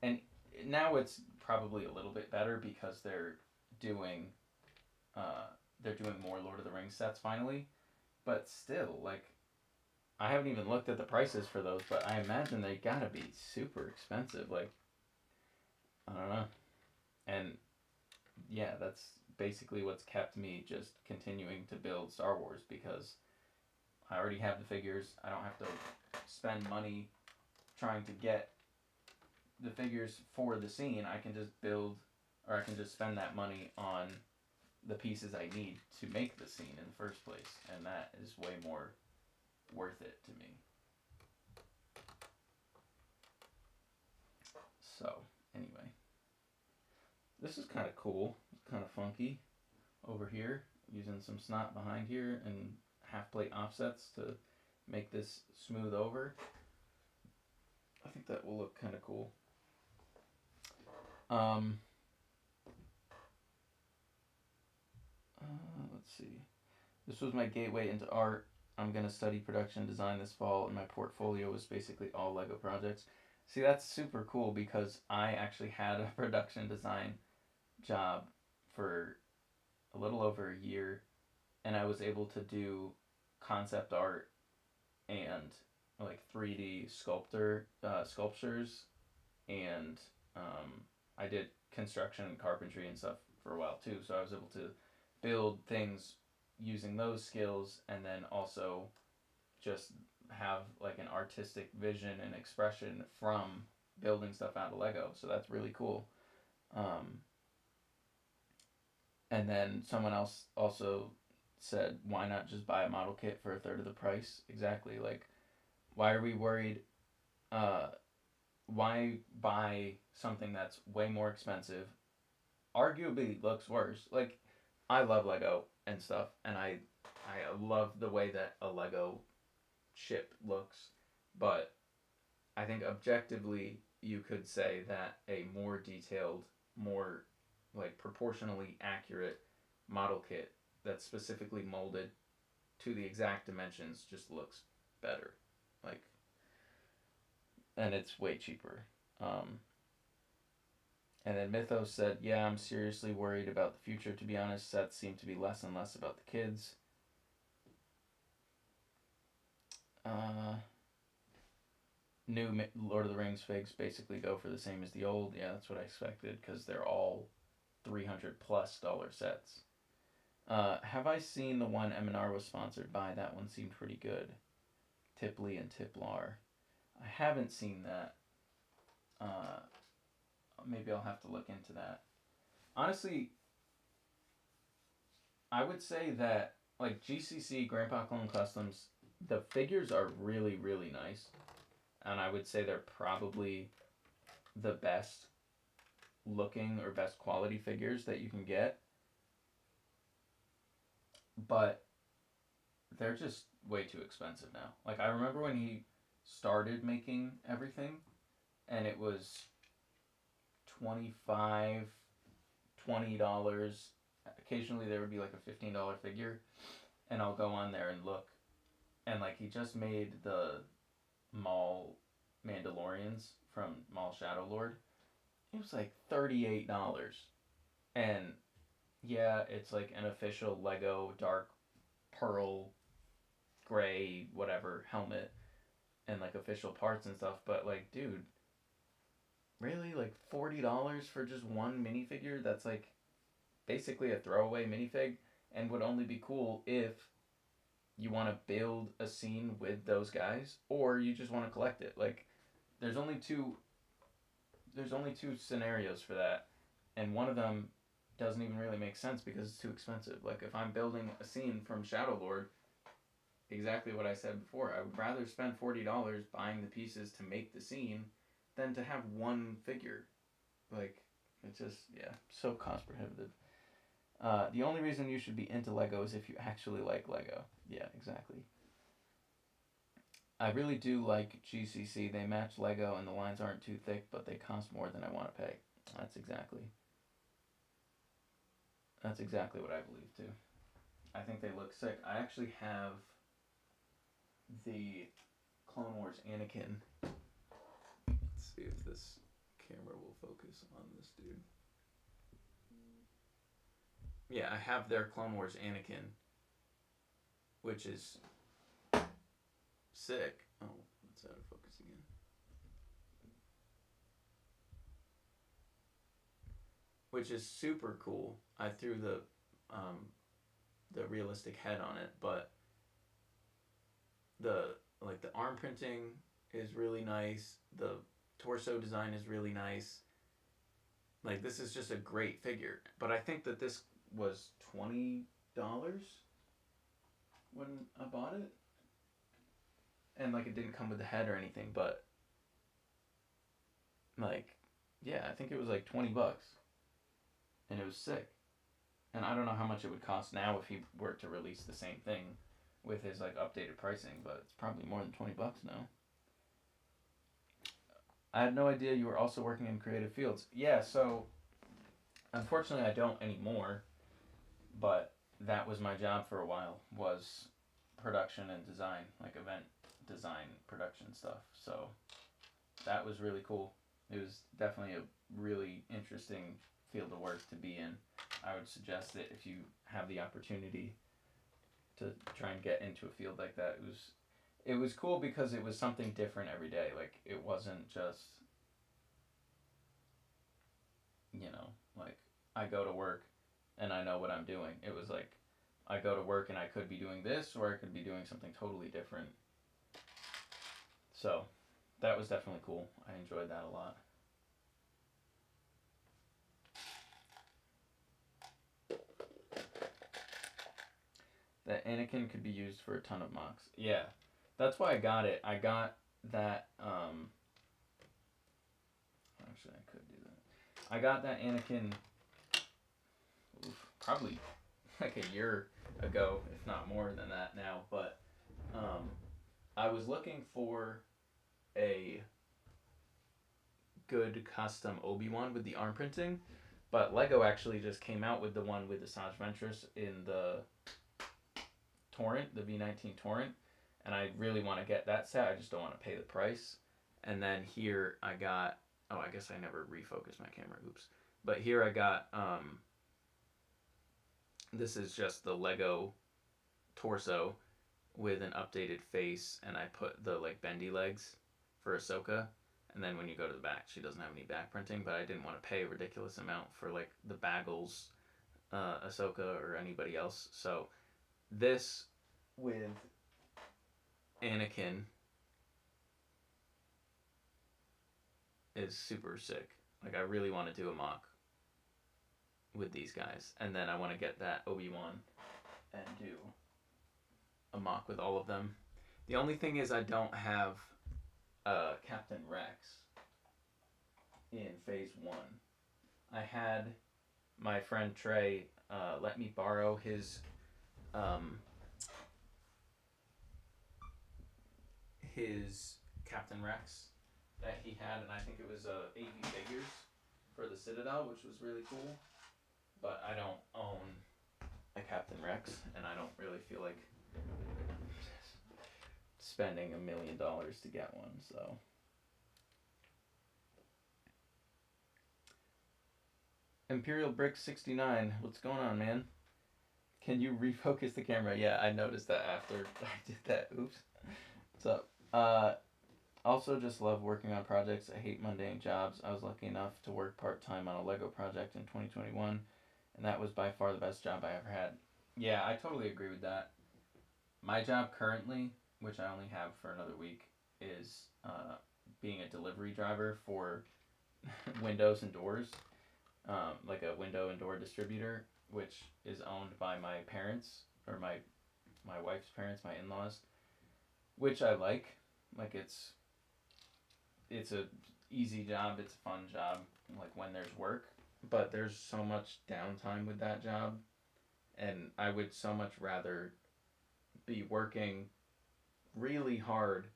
And now it's probably a little bit better because they're doing more Lord of the Rings sets finally. But still, like, I haven't even looked at the prices for those, but I imagine they gotta be super expensive. Like, I don't know. And yeah, that's basically what's kept me just continuing to build Star Wars, because I already have the figures. I don't have to spend money trying to get the figures for the scene. I can just build, or I can just spend that money on the pieces I need to make the scene in the first place, and that is way more worth it to me. So, anyway, this is kind of cool. It's kind of funky over here, using some snot behind here and half plate offsets to make this smooth over. I think that will look kind of cool. Let's see. This was my gateway into art. I'm going to study production design this fall, and my portfolio was basically all Lego projects. See, that's super cool, because I actually had a production design job for a little over a year, and I was able to do concept art and like 3D sculptures, and I did construction and carpentry and stuff for a while too. So I was able to build things using those skills, and then also just have like an artistic vision and expression from building stuff out of Lego. So that's really cool. And then someone else also said, why not just buy a model kit for a third of the price? Exactly. Like, why are we worried? Why buy something that's way more expensive, arguably looks worse? Like, I love Lego and stuff, and I love the way that a Lego ship looks, but I think objectively you could say that a more detailed, more like proportionally accurate model kit that's specifically molded to the exact dimensions just looks better. Like, and it's way cheaper. And then Mythos said, yeah, I'm seriously worried about the future, to be honest. Sets seem to be less and less about the kids. new Lord of the Rings figs basically go for the same as the old. Yeah, that's what I expected because they're all $300+ sets. Have I seen the one M&R was sponsored by? That one seemed pretty good. Tipley and Tiplar. I haven't seen that. Uh, Maybe I'll have to look into that. Honestly, I would say that like GCC Grandpa Clone Customs, the figures are really really nice, and I would say they're probably the best looking or best quality figures that you can get. But they're just way too expensive now. Like I remember when he started making everything, and it was 25 $20. Occasionally there would be like a $15 figure, and I'll go on there and look, and like he just made the Maul Mandalorians from Maul Shadow Lord. It was like $38, and yeah, it's like an official Lego dark pearl gray whatever helmet and like official parts and stuff. But like, dude, really, like $40 for just one minifigure? That's like basically a throwaway minifig, and would only be cool if you want to build a scene with those guys or you just want to collect it. Like there's only two scenarios for that, and one of them doesn't even really make sense because it's too expensive. Like if I'm building a scene from Shadow Lord, exactly what I said before, I would rather spend $40 buying the pieces to make the scene than to have one figure. Like it's just, yeah, so cost prohibitive. The only reason you should be into Lego is if you actually like Lego. Yeah, exactly. I really do like GCC. They match Lego and the lines aren't too thick, but they cost more than I want to pay. That's exactly. That's exactly what I believe too. I think they look sick. I actually have the Clone Wars Anakin. Let's see if this camera will focus on this dude. Yeah, I have their Clone Wars Anakin, which is sick. Oh, it's out of focus again. Which is super cool. I threw the realistic head on it, but the like the arm printing is really nice. The torso design is really nice. Like this is just a great figure. But I think that this was $20 when I bought it, and like it didn't come with the head or anything. But like, yeah, I think it was like $20, and it was sick. And I don't know how much it would cost now if he were to release the same thing with his like updated pricing, but it's probably more than $20 now. I had no idea you were also working in creative fields. Yeah, so unfortunately I don't anymore, but that was my job for a while, was production and design, like event design, production stuff. So that was really cool. It was definitely a really interesting field of work to be in. I would suggest that if you have the opportunity to try and get into a field like that, it was cool because it was something different every day. Like it wasn't just, you know, like I go to work and I know what I'm doing. It was like I go to work and I could be doing this or I could be doing something totally different. So that was definitely cool. I enjoyed that a lot. That Anakin could be used for a ton of mocks. Yeah, that's why I got it. I got that. Actually, I could do that. I got that Anakin. Probably like a year ago, if not more than that now. But um, I was looking for a good custom Obi-Wan with the arm printing, but Lego actually just came out with the one with Asajj Ventress in the Torrent, the V19 Torrent, and I really want to get that set. I just don't want to pay the price. And then here I got, oh, I guess I never refocused my camera. Oops. But here I got, this is just the Lego torso with an updated face, and I put the like bendy legs for Ahsoka, and then when you go to the back, she doesn't have any back printing. But I didn't want to pay a ridiculous amount for like the Baggles, Ahsoka, or anybody else. So this with Anakin is super sick. Like I really want to do a mock with these guys, and then I want to get that Obi-Wan and do a mock with all of them. The only thing is I don't have Captain Rex in phase 1. I had my friend Trey let me borrow his Captain Rex that he had, and I think it was AV figures for the Citadel, which was really cool. But I don't own a Captain Rex, and I don't really feel like spending $1 million to get one, so. Imperial Brick 69, what's going on, man? Can you refocus the camera? Yeah, I noticed that after I did that. Oops. What's up? Also just love working on projects. I hate mundane jobs. I was lucky enough to work part-time on a Lego project in 2021, and that was by far the best job I ever had. Yeah, I totally agree with that. My job currently, which I only have for another week, is being a delivery driver for windows and doors, like a window and door distributor, which is owned by my parents, or my wife's parents, my in-laws, which I like. Like it's a easy job, it's a fun job, like when there's work, but there's so much downtime with that job, and I would so much rather be working really hard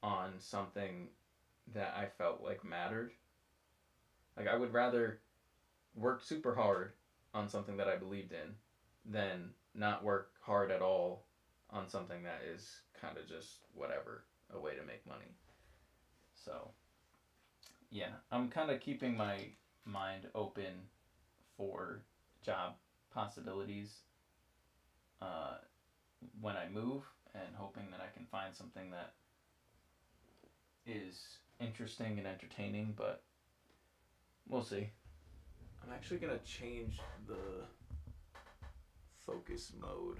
on something that I felt like mattered. Like I would rather work super hard on something that I believed in than not work hard at all on something that is kind of just whatever, a way to make money. So, yeah, I'm kind of keeping my mind open for job possibilities when I move, and hoping that I can find something that is interesting and entertaining, but we'll see. I'm actually going to change the focus mode.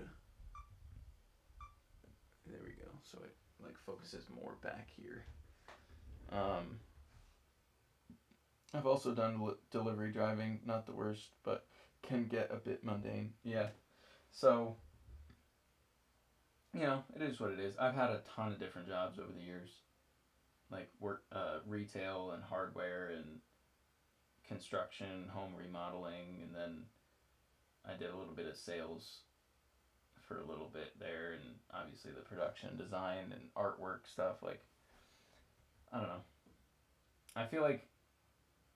There we go. So it like focuses more back here. I've also done delivery driving, not the worst, but can get a bit mundane. Yeah. So, you know, it is what it is. I've had a ton of different jobs over the years, like work, retail and hardware and construction, home remodeling, and then I did a little bit of sales for a little bit there, and obviously the production, design, and artwork stuff. Like, I don't know. I feel like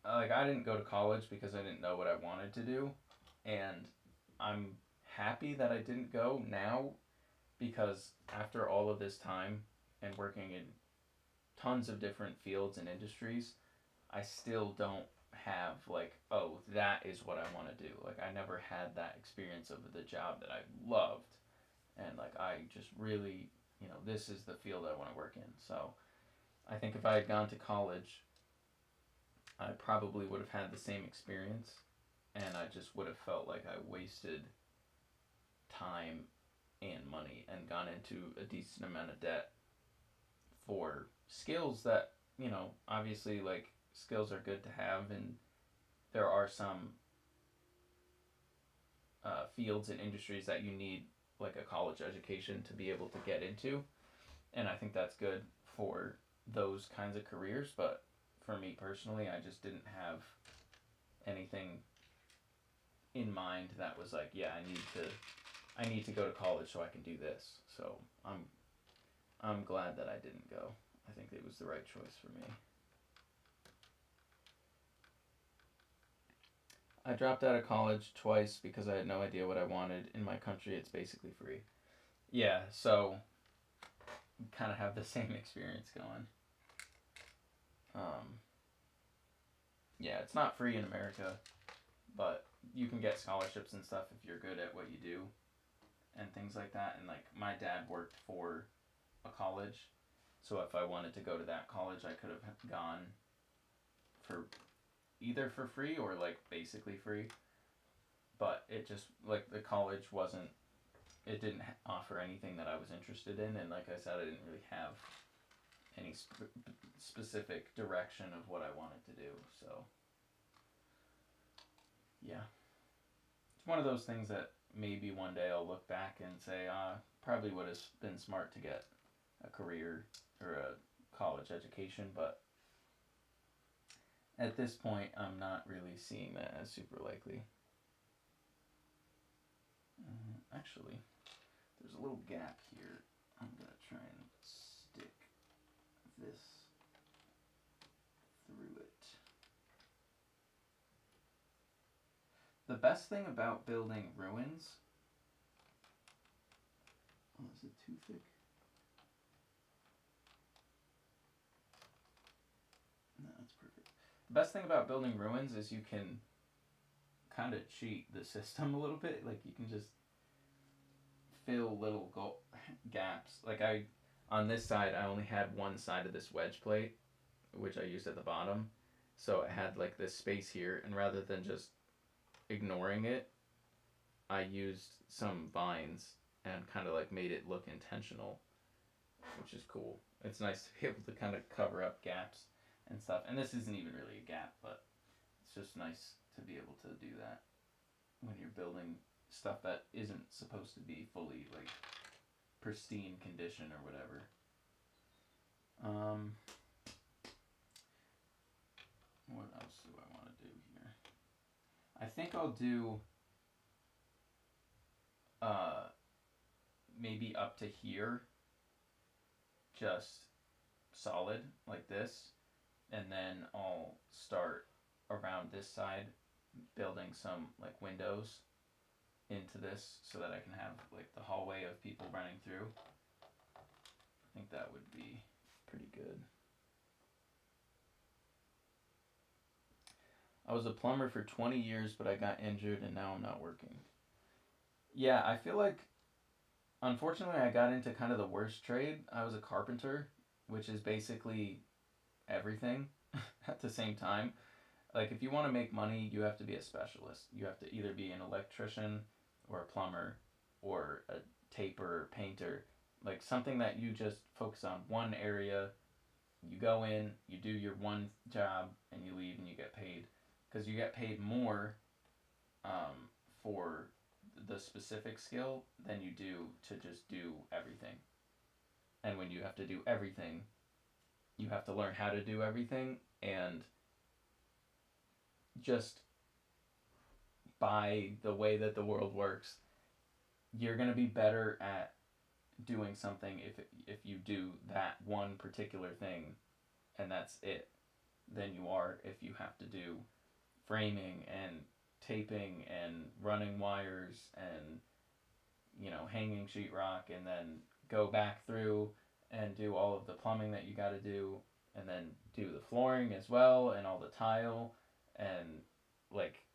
I didn't go to college because I didn't know what I wanted to do, and I'm happy that I didn't go now, because after all of this time and working in tons of different fields and industries, I still don't have like, oh, that is what I want to do. Like I never had that experience of the job that I loved, and like I just really, you know, this is the field I want to work in. So I think if I had gone to college, I probably would have had the same experience, and I just would have felt like I wasted time and money and gone into a decent amount of debt for skills that, you know, obviously like skills are good to have, and there are some fields and industries that you need like a college education to be able to get into, and I think that's good for those kinds of careers. But for me personally, I just didn't have anything in mind that was like, yeah, I need to go to college so I can do this. So I'm glad that I didn't go. I think it was the right choice for me. I dropped out of college twice because I had no idea what I wanted. In my country, it's basically free. Yeah, so kind of have the same experience going. Yeah, it's not free in America, but you can get scholarships and stuff if you're good at what you do and things like that. And like my dad worked for a college, So if I wanted to go to that college, I could have gone for either for free or like basically free. But it just, like, the college wasn't, it didn't offer anything that I was interested in, and like I said, I didn't really have any specific direction of what I wanted to do. So yeah, it's one of those things that maybe one day I'll look back and say, probably would have been smart to get a career or a college education, but at this point, I'm not really seeing that as super likely. Actually, there's a little gap here. I'm going to try and stick this through it. The best thing about building ruins... Oh, is it too thick? No, that's perfect. The best thing about building ruins is you can kind of cheat the system a little bit. Like, you can just fill little gaps. Like, on this side, I only had one side of this wedge plate, which I used at the bottom. So it had like this space here, and rather than just ignoring it, I used some vines and kind of like made it look intentional, which is cool. It's nice to be able to kind of cover up gaps and stuff. And this isn't even really a gap, but it's just nice to be able to do that when you're building stuff that isn't supposed to be fully like pristine condition or whatever. What else do I want to do here? I think I'll do maybe up to here, just solid like this, and then I'll start around this side building some like windows into this so that I can have like the hallway of people running through. I think that would be pretty good. I was a plumber for 20 years, but I got injured and now I'm not working. Yeah, I feel like, unfortunately, I got into kind of the worst trade. I was a carpenter, which is basically everything at the same time. Like, if you want to make money, you have to be a specialist. You have to either be an electrician or a plumber or a taper, painter. Like, something that you just focus on one area. You go in, you do your one job, and you leave and you get paid. Because you get paid more for the specific skill than you do to just do everything. And when you have to do everything, you have to learn how to do everything, and just by the way that the world works, you're going to be better at doing something if you do that one particular thing and that's it, than you are if you have to do framing and taping and running wires and, you know, hanging sheetrock, and then go back through and do all of the plumbing that you got to do, and then do the flooring as well and all the tile. And like,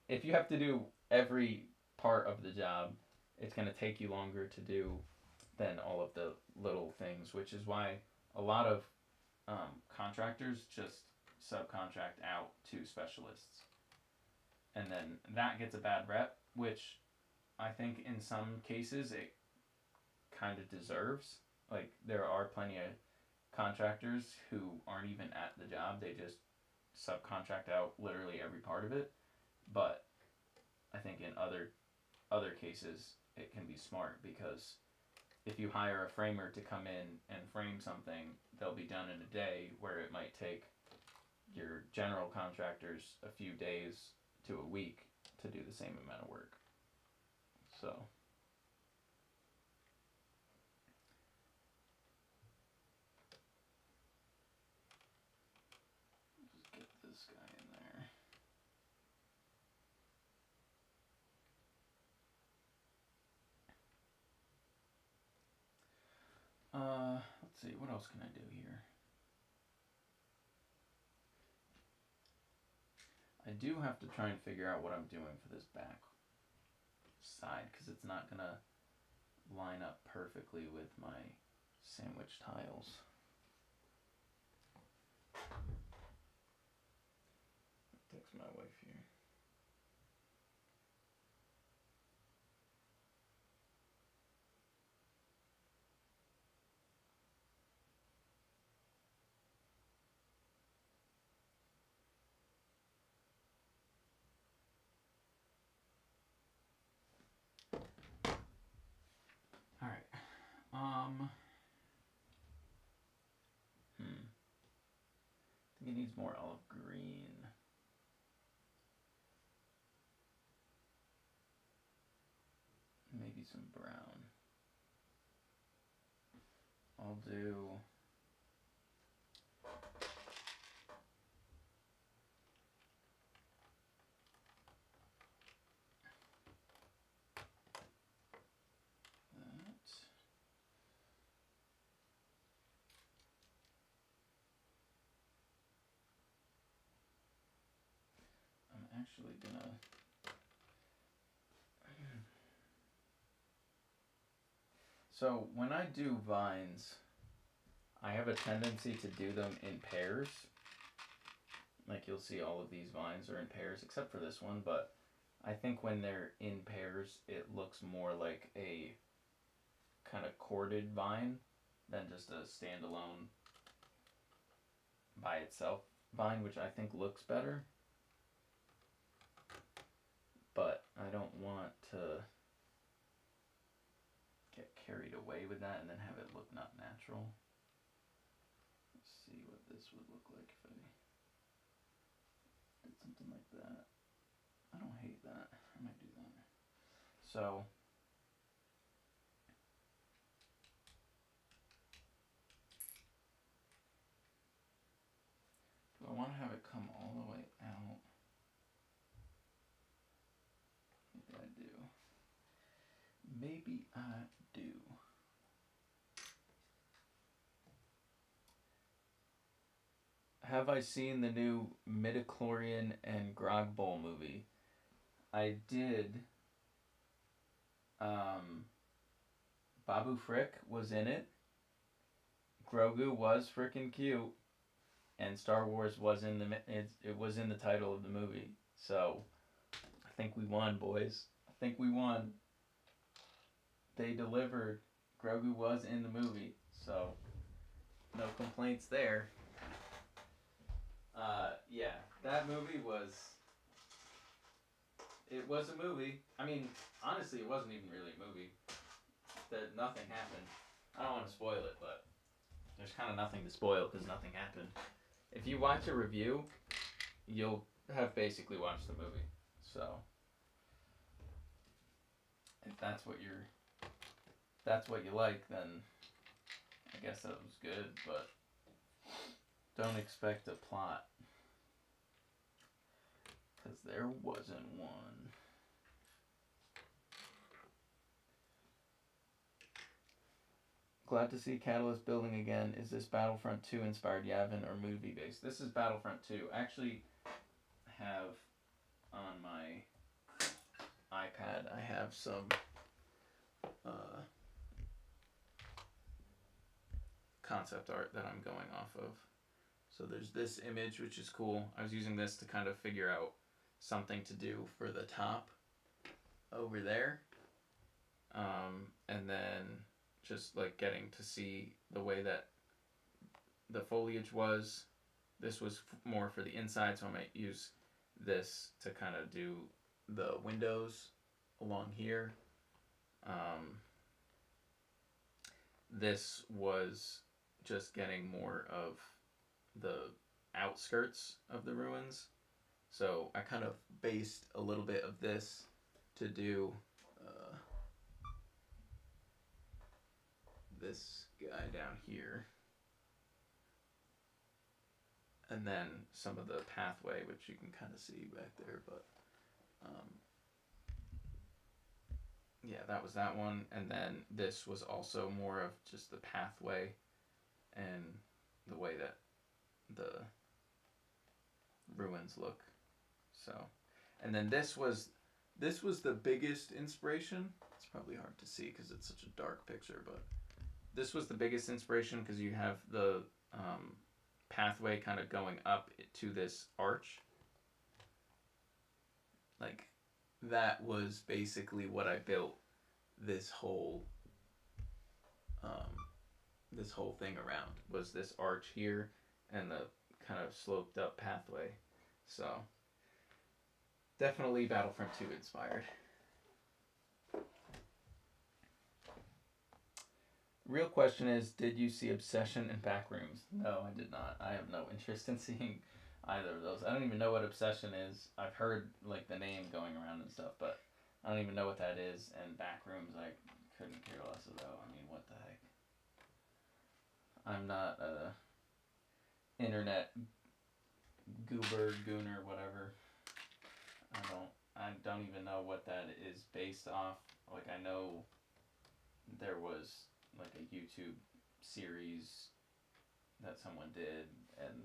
if you have to do every part of the job, it's going to take you longer to do than all of the little things, which is why a lot of contractors just subcontract out to specialists. And then that gets a bad rep, which I think in some cases it kind of deserves. Like, there are plenty of contractors who aren't even at the job, they just subcontract out literally every part of it. But I think in other cases it can be smart, because if you hire a framer to come in and frame something, they'll be done in a day, where it might take your general contractors a few days to a week to do the same amount of work. So just get this guy in there. Let's see, what else can I do here? I do have to try and figure out what I'm doing for this back side, because it's not gonna line up perfectly with my sandwich tiles. Text my wife here. All right. I think it needs more olive green. Maybe some brown. I'll do that. I'm actually gonna so when I do vines, I have a tendency to do them in pairs. Like you'll see all of these vines are in pairs except for this one, but I think when they're in pairs it looks more like a kind of corded vine than just a standalone by itself vine, which I think looks better. But I don't want to get carried away with that and then have it look not natural. Let's see what this would look like if I did something like that. I don't hate that. I might do that. So do I want to have it come all the way out? Maybe I do. Maybe I do. Have I seen the new midichlorian and Grog Bowl movie? I did. Babu Frick was in it. Grogu was frickin' cute, and Star Wars was in the it was in the title of the movie. So I think we won, boys. I think we won. They delivered. Grogu was in the movie, so no complaints there. Yeah, that movie was. It was a movie. I mean, honestly, it wasn't even really a movie. That nothing happened. I don't want to spoil it, but there's kind of nothing to spoil because nothing happened. If you watch a review, you'll have basically watched the movie. So, if that's what you like, then I guess that was good. But don't expect a plot because there wasn't one. Glad to see Catalyst building again. Is this Battlefront 2 inspired Yavin or movie based? This is Battlefront 2. I actually have on my iPad, I have some concept art that I'm going off of. So there's this image, which is cool. I was using this to kind of figure out something to do for the top over there. And then just like getting to see the way that the foliage was. This was more for the inside, so I might use this to kind of do the windows along here. This was just getting more of the outskirts of the ruins. So I kind of based a little bit of this to do this guy down here. And then some of the pathway, which you can kind of see back there, but yeah, that was that one. And then this was also more of just the pathway and the way that the ruins look. So, and then this was the biggest inspiration. It's probably hard to see because it's such a dark picture, but this was the biggest inspiration because you have the pathway kind of going up to this arch. Like, that was basically what I built this whole um, this whole thing around, was this arch here and the kind of sloped up pathway. So definitely Battlefront 2 inspired. Real question is, did you see Obsession in Backrooms? No, I did not. I have no interest in seeing either of those. I don't even know what Obsession is. I've heard like the name going around and stuff, but I don't even know what that is. And Backrooms, I couldn't care less about. I mean, what the heck? I'm not a internet gooner, whatever. I don't even know what that is based off. Like, I know there was like a YouTube series that someone did, and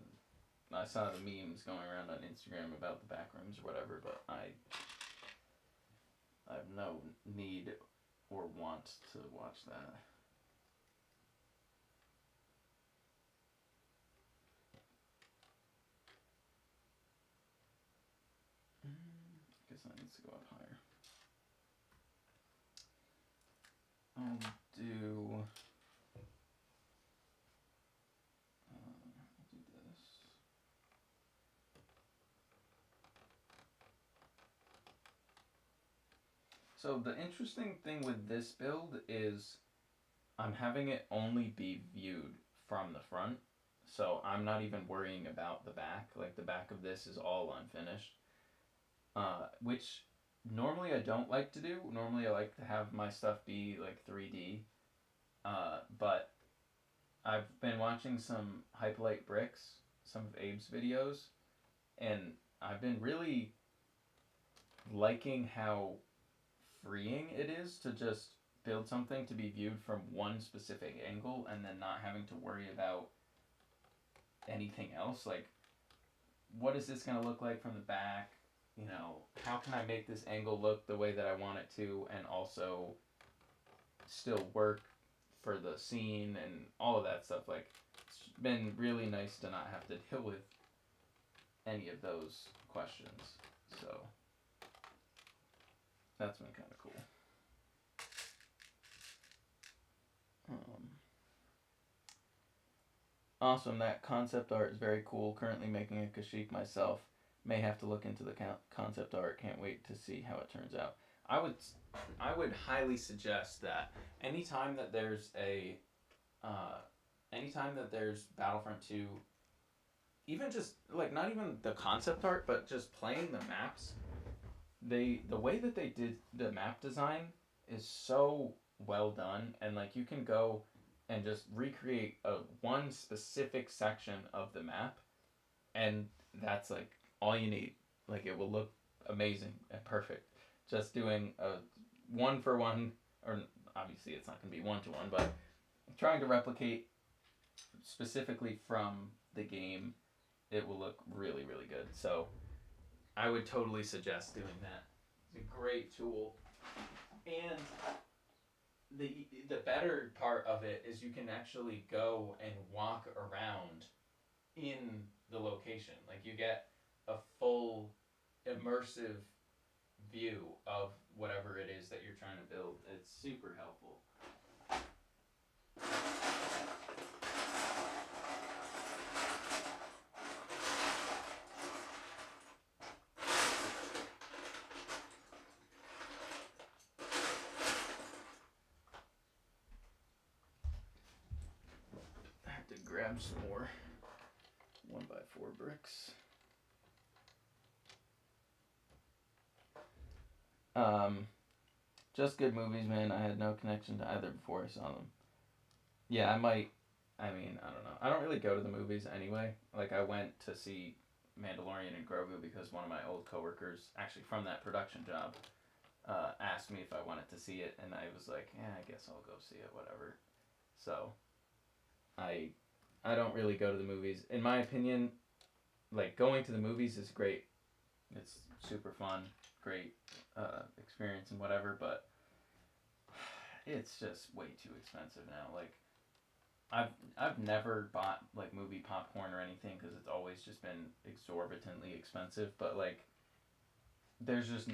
I saw the memes going around on Instagram about the Backrooms or whatever, but I have no need or want to watch that. I guess that needs to go up higher. I'll do this. So the interesting thing with this build is I'm having it only be viewed from the front. So I'm not even worrying about the back. Like, the back of this is all unfinished. Which normally I don't like to do. Normally I like to have my stuff be like 3D. But I've been watching some Hypolite Bricks, some of Abe's videos, and I've been really liking how freeing it is to just build something to be viewed from one specific angle and then not having to worry about anything else. Like, what is this going to look like from the back? You know, how can I make this angle look the way that I want it to and also still work for the scene and all of that stuff? Like, it's been really nice to not have to deal with any of those questions. So that's been kind of cool. Awesome, that concept art is very cool. Currently making a Kashyyyk myself. May have to look into the concept art. Can't wait to see how it turns out. I would highly suggest that anytime that there's Battlefront 2, even just like not even the concept art, but just playing the maps, the way that they did the map design is so well done, and like you can go and just recreate one specific section of the map, and that's like all you need. Like, it will look amazing and perfect. Just doing a one for one, or obviously it's not going to be 1-to-1, but trying to replicate specifically from the game, it will look really, really good. So I would totally suggest doing that. It's a great tool. And the better part of it is you can actually go and walk around in the location. Like, you get a full immersive view of whatever it is that you're trying to build. It's super helpful. I have to grab some more 1x4 bricks. Just good movies, man. I had no connection to either before I saw them. Yeah, I might. I mean, I don't know. I don't really go to the movies anyway. Like, I went to see Mandalorian and Grogu because one of my old coworkers, actually from that production job, asked me if I wanted to see it, and I was like, yeah, I guess I'll go see it, whatever. So, I don't really go to the movies. In my opinion, like, going to the movies is great. It's super fun, great experience and whatever, but it's just way too expensive now. Like, I've never bought like movie popcorn or anything because it's always just been exorbitantly expensive. But like, there's just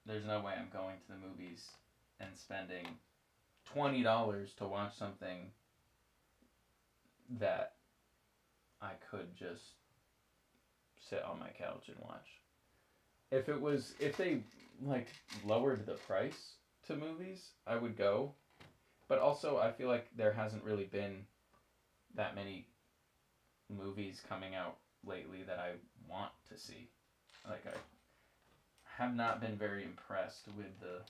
there's no way I'm going to the movies and spending $20 to watch something that I could just sit on my couch and watch. If they like lowered the price to movies, I would go. But also, I feel like there hasn't really been that many movies coming out lately that I want to see. Like, I have not been very impressed with the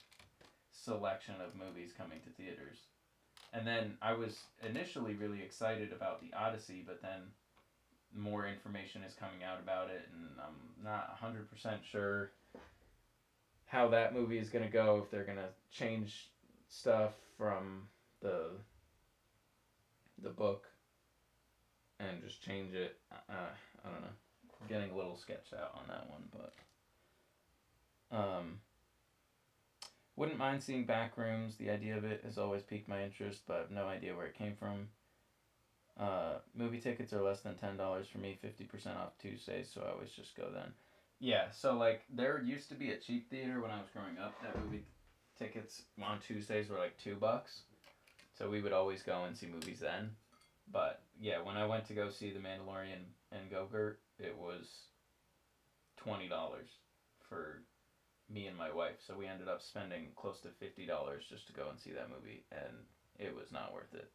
selection of movies coming to theaters. And then I was initially really excited about The Odyssey, but then more information is coming out about it, and I'm not 100% sure how that movie is going to go, if they're going to change stuff from the book and just change it. I don't know. I'm getting a little sketched out on that one, but wouldn't mind seeing Backrooms. The idea of it has always piqued my interest, but I have no idea where it came from. Movie tickets are less than $10 for me, 50% off Tuesdays, so I always just go then. Yeah, so like there used to be a cheap theater when I was growing up that movie tickets on Tuesdays were like $2. So we would always go and see movies then. But yeah, when I went to go see The Mandalorian and Go-Gurt, it was $20 for me and my wife. So we ended up spending close to $50 just to go and see that movie, and it was not worth it.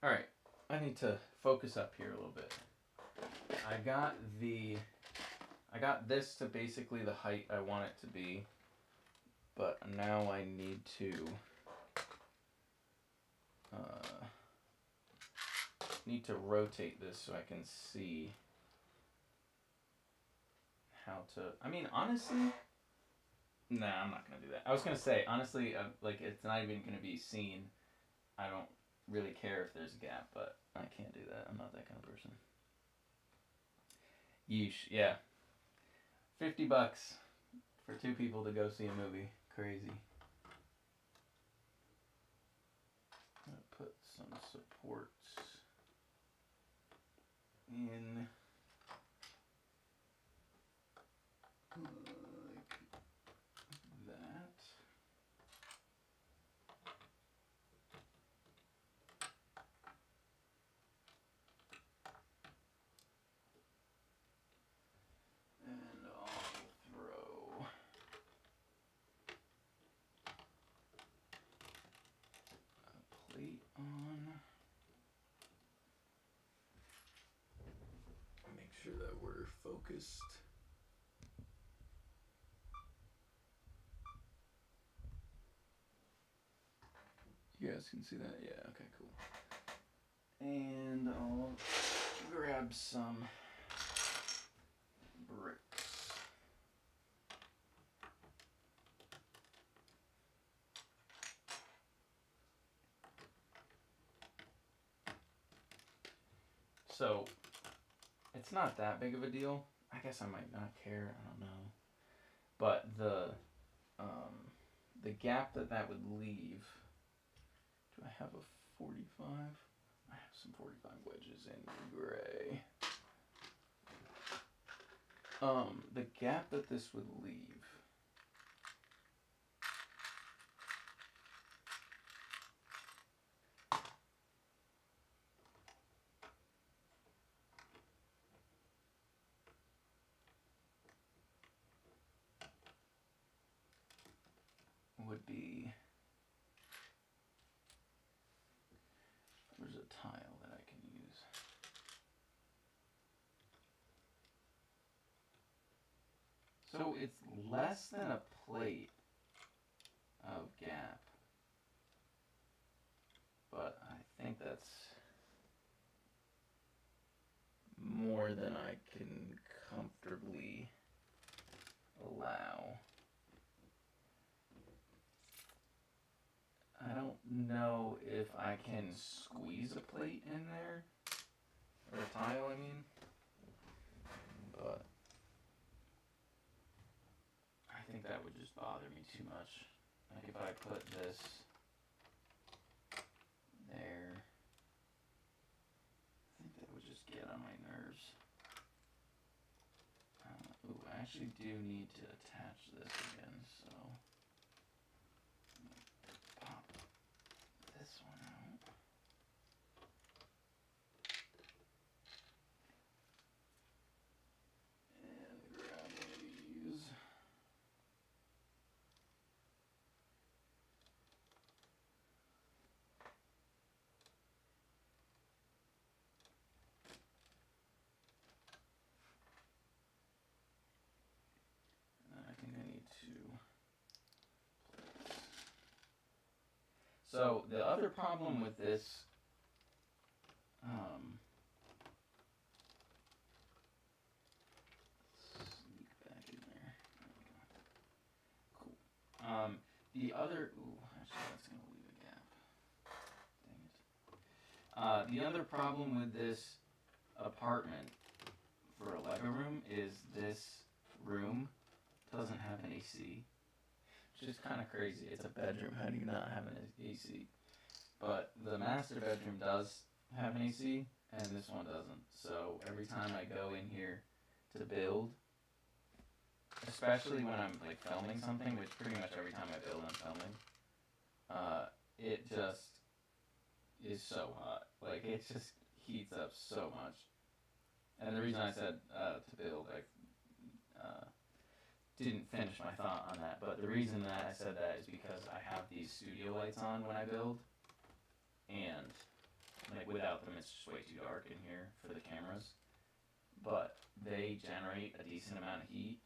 Alright, I need to focus up here a little bit. I got this to basically the height I want it to be, but now I need to rotate this so I can see how to. I mean, honestly, nah, I'm not gonna do that. I was gonna say honestly, like it's not even gonna be seen. I don't really care if there's a gap, but I can't do that. I'm not that kind of person. Yeesh, yeah. $50 for two people to go see a movie. Crazy. I'm gonna put some supports in like that. And I'll throw a plate on. Make sure that we're focused. You guys can see that? Yeah, okay, cool. And I'll grab some bricks. So, it's not that big of a deal. I guess I might not care, I don't know. But the gap that would leave, do I have a 45? I have some 45 wedges in gray. The gap that this would leave would be, there's a tile that I can use. So it's less than a plate of gap, but I think that's more than I can comfortably allow. I don't know if I can squeeze a plate in there, or a tile, I mean, but bother me too much. Like if I put this there, I think that would just get on my nerves. Ooh, I actually do need to attach this again, so I'm gonna pop this one out. And grab one of these. I think I need to. So the other problem with this, sneak back in there. Cool. The other, actually that's gonna leave a gap. Dang it. The other problem with this apartment for a Lego room is this room doesn't have an AC, which is kind of crazy. It's a bedroom. How do you not have an AC? But the master bedroom does have an AC, and this one doesn't. So every time I go in here to build, especially when I'm like filming something, which pretty much every time I build I'm filming, it just is so hot. Like it just heats up so much. And the reason I said to build, I didn't finish my thought on that, but the reason that I said that is because I have these studio lights on when I build, and like without them it's just way too dark in here for the cameras, but they generate a decent amount of heat,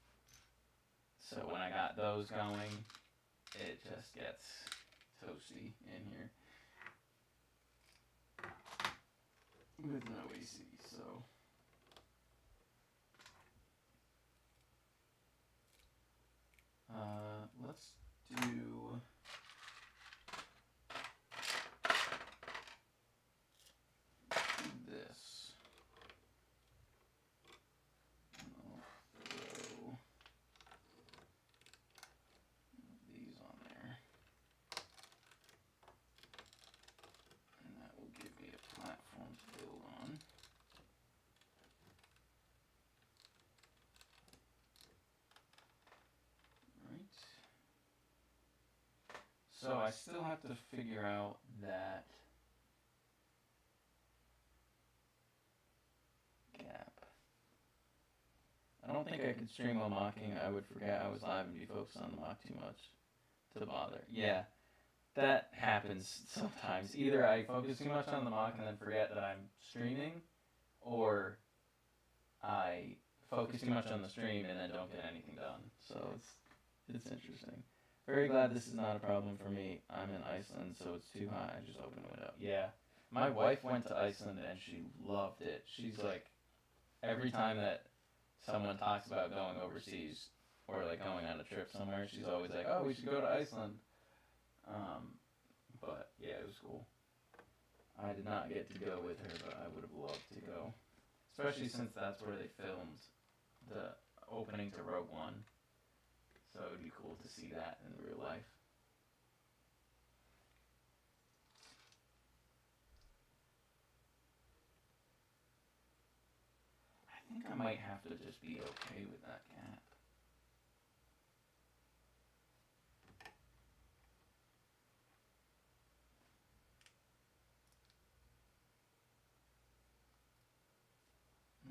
so when I got those going, it just gets toasty in here with no AC. So let's do this. I'll throw these on there, and that will give me a platform to build on. So I still have to figure out that gap. I don't think I could stream while mocking. I would forget I was live and be focused on the mock too much to bother. Yeah, that happens sometimes. Either I focus too much on the mock and then forget that I'm streaming, or I focus too much on the stream and then don't get anything done. So it's interesting. Very glad this is not a problem for me. I'm in Iceland, so it's too hot. I just opened the window. Yeah. My wife went to Iceland and she loved it. She's like, every time that someone talks about going overseas or like going on a trip somewhere, she's always like, oh, we should go to Iceland. But yeah, it was cool. I did not get to go with her, but I would have loved to go. Especially since that's where they filmed the opening to Rogue One. So it would be cool to see that in real life. I think I might have to just be okay with that gap.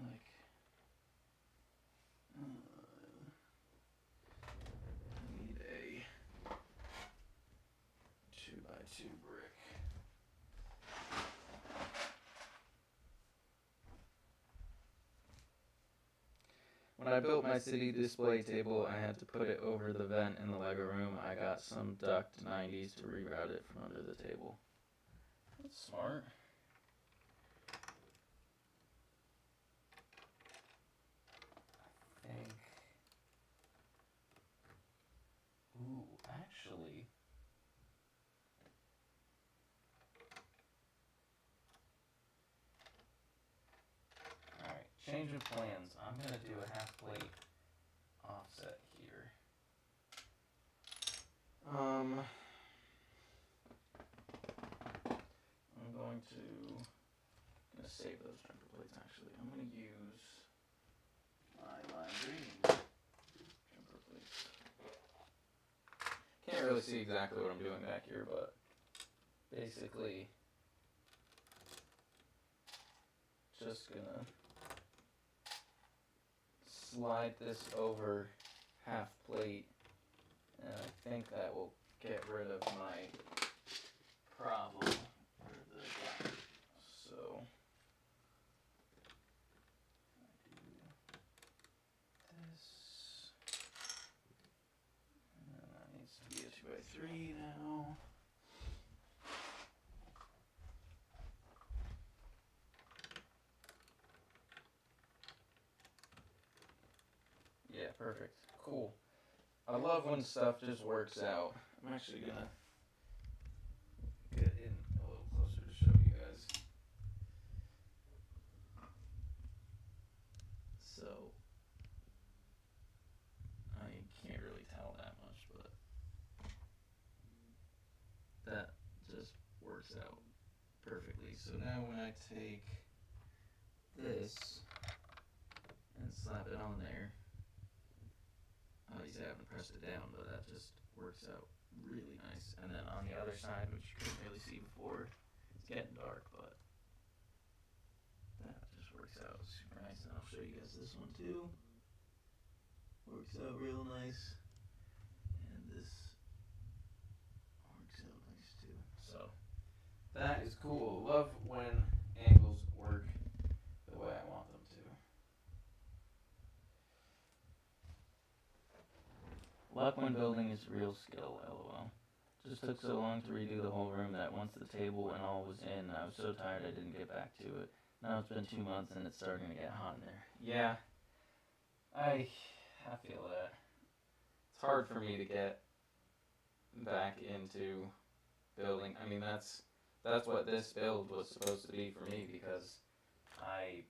Like, I need a 2x2 brick. When I built my city display table, I had to put it over the vent in the Lego room. I got some duct 90s to reroute it from under the table. That's smart. I think. Ooh, actually. Alright, change of plans. I'm gonna do a half plate offset here. I'm going to save those jumper plates. Actually, I'm going to use my lime green jumper plates. Can't really see exactly what I'm doing back here, but basically, just gonna slide this over half plate, and I think that will get rid of my problem for the gap. So I do this, and then that needs to be a 2x3 now. Yeah, perfect. Cool. I love when stuff just works out. I'm actually gonna get in a little closer to show you guys. So, I can't really tell that much, but that just works out perfectly. So now when I take this and slap it on there, obviously I haven't pressed it down, but that just works out really nice. And then on the other side, which you couldn't really see before, it's getting dark, but that just works out super nice. And I'll show you guys this one too. Works out real nice. And this works out nice too. So that is cool. Love when angles work the way I want them to. Luck when building is real skill, lol. Just took so long to redo the whole room that once the table and all was in, I was so tired I didn't get back to it. Now it's been 2 months and it's starting to get hot in there. Yeah, I feel that. It's hard for me to get back into building. I mean, that's what this build was supposed to be for me, because I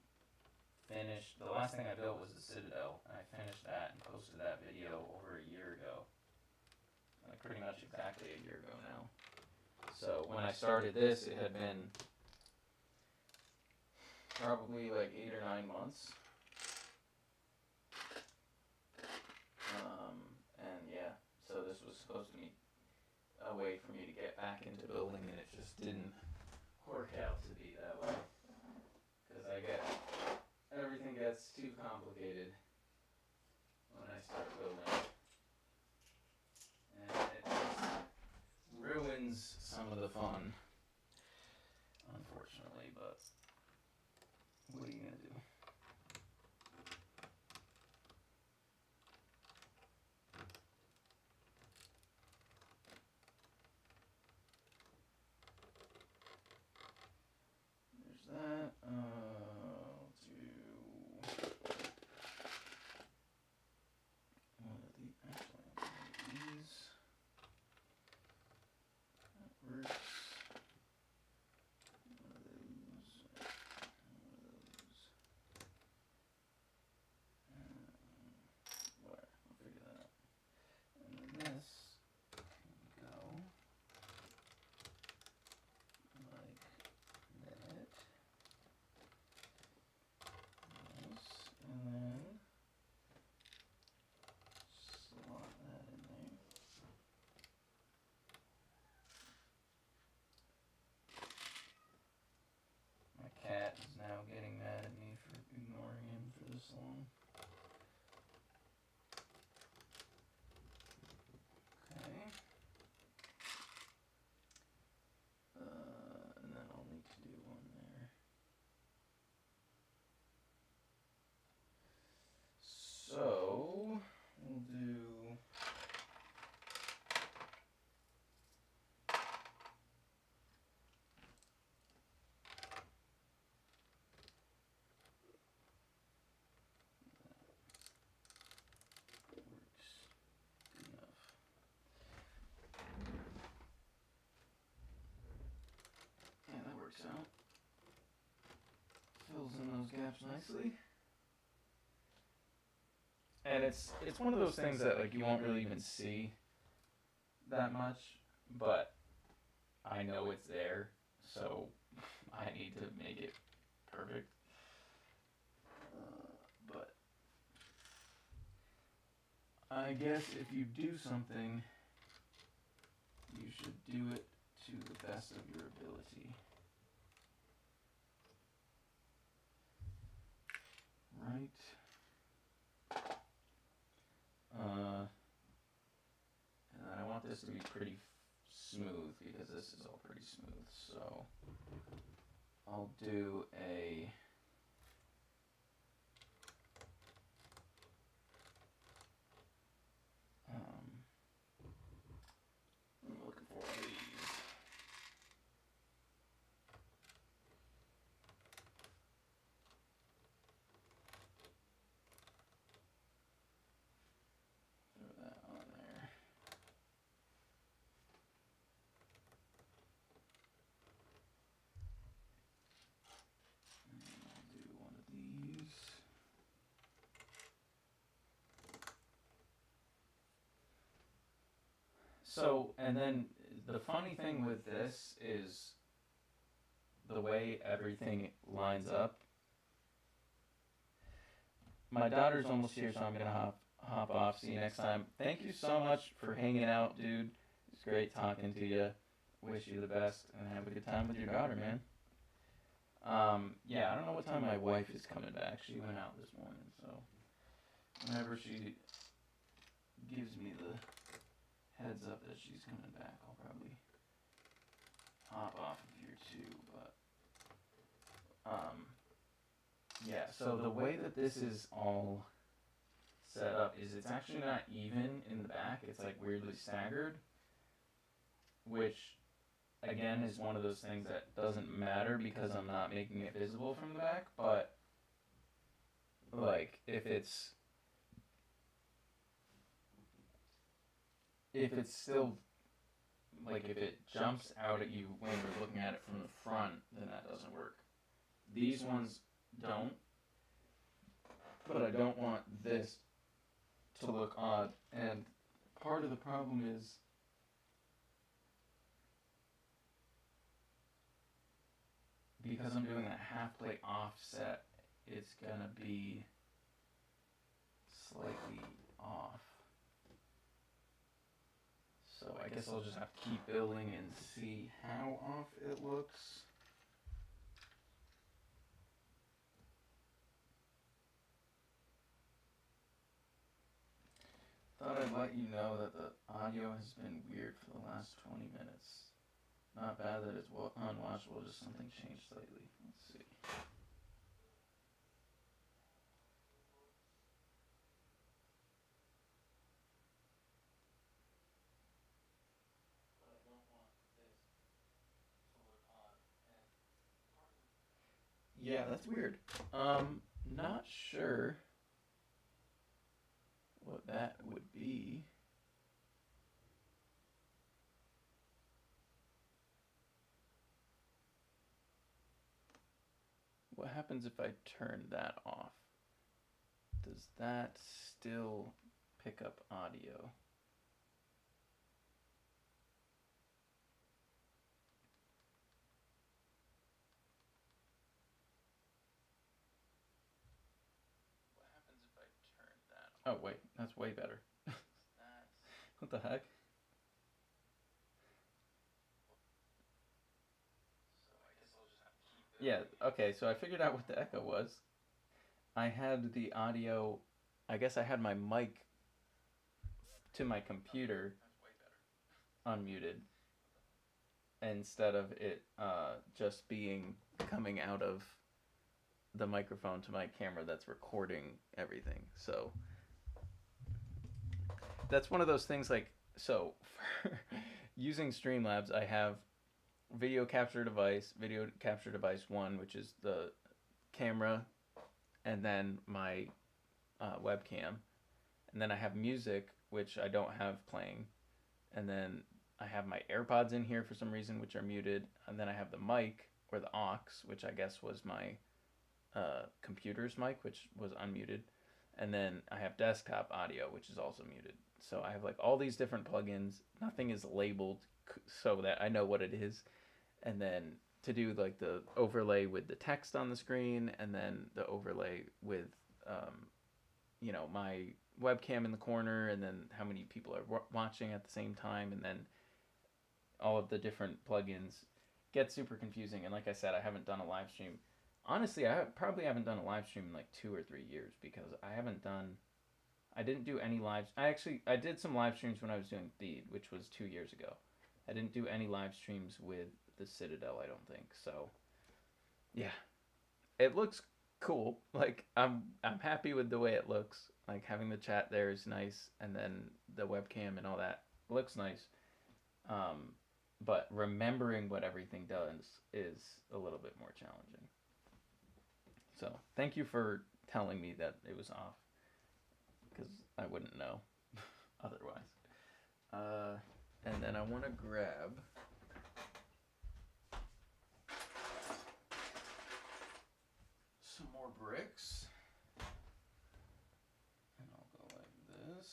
finished, the last thing I built was the Citadel, and I finished that and posted that video over a year ago. Like pretty much exactly a year ago now. So when I started this, it had been probably like 8 or 9 months. And yeah, so this was supposed to be a way for me to get back into building, and it just didn't work out to be that way. Because everything gets too complicated when I start building. And it just ruins some of the fun, unfortunately, but what are you going to do? There's that. Let's do one of these. Actually, I'll do these. That works. One of those. Where? I'll figure that out. And then this can go like that. This, and then slot that in there. My cat is now getting mad at me for ignoring him for this long. Okay. And then I'll need to do one there. So we'll do works good enough. Yeah, that works out. Fills in those gaps nicely. And it's one of those things that like you won't really even see that much, but I know it's there, so I need to make it perfect. But I guess if you do something, you should do it to the best of your ability. Right? And then I want this to be pretty smooth because this is all pretty smooth. So I'll do a I'm looking for these. Throw that on there. And I'll do one of these. So, and then the funny thing with this is the way everything lines up. My daughter's almost here, so I'm gonna hop off. See you next time. Thank you so much for hanging out, dude. It's great talking to you. Wish you the best and have a good time with your daughter, man. Yeah, I don't know what time my wife is coming back. She went out this morning, so whenever she gives me the heads up that she's coming back, I'll probably hop off of here too. But yeah, so the way that this is all set up is it's actually not even in the back. It's like weirdly staggered, which again is one of those things that doesn't matter because I'm not making it visible from the back. But like if it's still like if it jumps out at you when you're looking at it from the front, then that doesn't work. These ones don't, but I don't want this to look odd. And part of the problem is because I'm doing that half plate offset, it's gonna be slightly off. So I guess I'll just have to keep building and see how off it looks. Thought I'd let you know that the audio has been weird for the last 20 minutes. Not bad that it's unwatchable, just something changed slightly. Let's see. But I don't want this to look odd. Yeah, that's weird. Not sure what that would be. What happens if I turn that off? Does that still pick up audio? What happens if I turn that off? Oh, wait, that's way better. What the heck? Yeah, okay, so I figured out what the echo was. I had the audio, I guess I had my mic to my computer unmuted instead of it just being coming out of the microphone to my camera that's recording everything. So that's one of those things like, so for using Streamlabs, I have video capture device 1, which is the camera, and then my webcam, and then I have music, which I don't have playing, and then I have my AirPods in here for some reason, which are muted, and then I have the mic or the aux, which I guess was my computer's mic, which was unmuted, and then I have desktop audio, which is also muted. So I have like all these different plugins. Nothing is labeled so that I know what it is. And then to do like the overlay with the text on the screen, and then the overlay with, um, my webcam in the corner, and then how many people are watching at the same time, and then all of the different plugins get super confusing. And like I said, I haven't done a live stream. Honestly, probably haven't done a live stream in like 2 or 3 years, because I didn't do any lives. I did some live streams when I was doing Theed, which was 2 years ago. I didn't do any live streams with the Citadel, I don't think. So yeah, it looks cool. Like I'm happy with the way it looks. Like having the chat there is nice, and then the webcam and all that looks nice. Um, but remembering what everything does is a little bit more challenging. So thank you for telling me that it was off, because I wouldn't know otherwise. And then I want to grab some more bricks. And I'll go like this.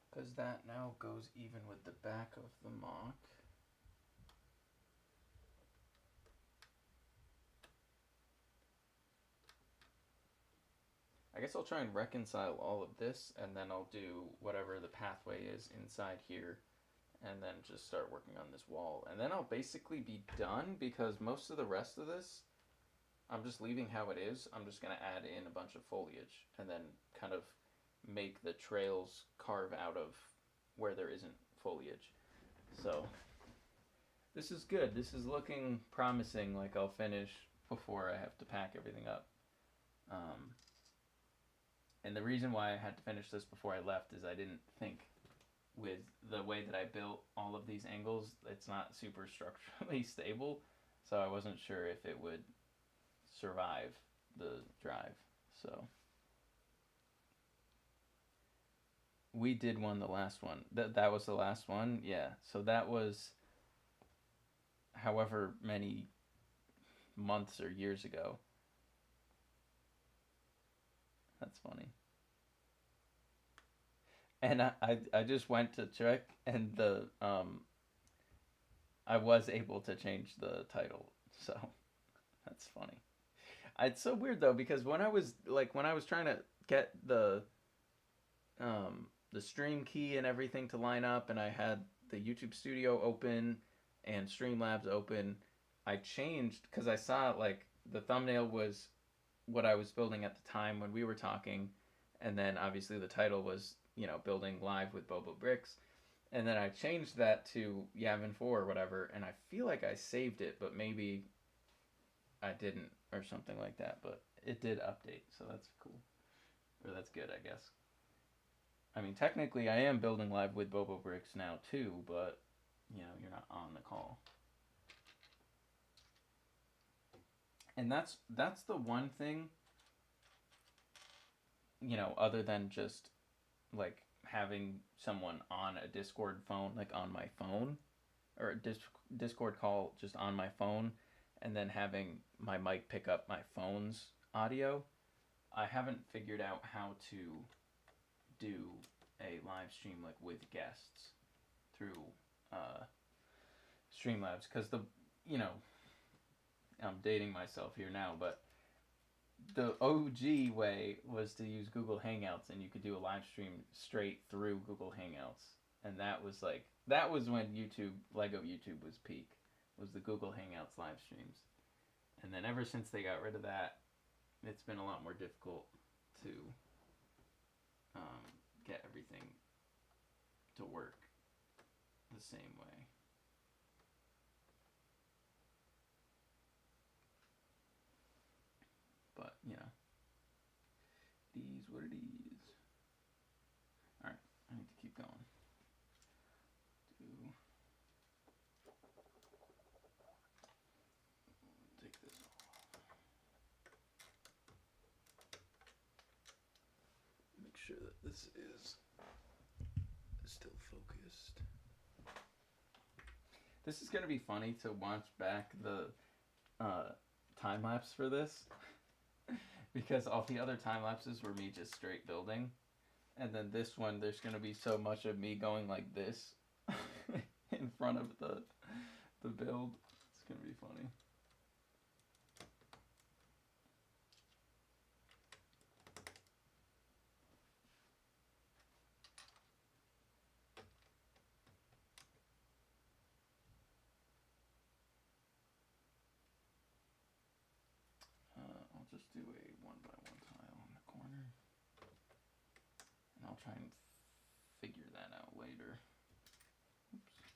Because that now goes even with the back of the mock. I guess I'll try and reconcile all of this, and then I'll do whatever the pathway is inside here, and then just start working on this wall. And then I'll basically be done, because most of the rest of this, I'm just leaving how it is. I'm just going to add in a bunch of foliage, and then kind of make the trails carve out of where there isn't foliage. So this is good. This is looking promising, like I'll finish before I have to pack everything up. And the reason why I had to finish this before I left is I didn't think, with the way that I built all of these angles, it's not super structurally stable. So I wasn't sure if it would survive the drive. So we did the last one. That was the last one? Yeah. So that was however many months or years ago. That's funny. And I just went to check, and I was able to change the title. So that's funny. It's so weird though, because when I was trying to get the stream key and everything to line up, and I had the YouTube Studio open and Streamlabs open, I changed because I saw like the thumbnail was what I was building at the time when we were talking, and then obviously the title was, building live with Bobo Bricks, and then I changed that to Yavin 4 or whatever, and I feel like I saved it, but maybe I didn't or something like that, but it did update, so that's cool. Or that's good, I guess. I mean, technically I am building live with Bobo Bricks now too, but you're not on the call. And that's the one thing, other than just like having someone on a Discord phone, like on my phone, or a Discord call just on my phone, and then having my mic pick up my phone's audio. I haven't figured out how to do a live stream like with guests through Streamlabs, because I'm dating myself here now, but the OG way was to use Google Hangouts, and you could do a live stream straight through Google Hangouts. And that was when Lego YouTube was peak, was the Google Hangouts live streams. And then ever since they got rid of that, it's been a lot more difficult to get everything to work the same way. But, it is what it is. Alright, I need to keep going. Take this off. Make sure that this is still focused. This is going to be funny to watch back the time lapse for this, because all the other time lapses were me just straight building, and then this one there's gonna be so much of me going like this in front of the build. It's gonna be funny. I'll just do a 1x1 tile on the corner, and I'll try and figure that out later. Oops.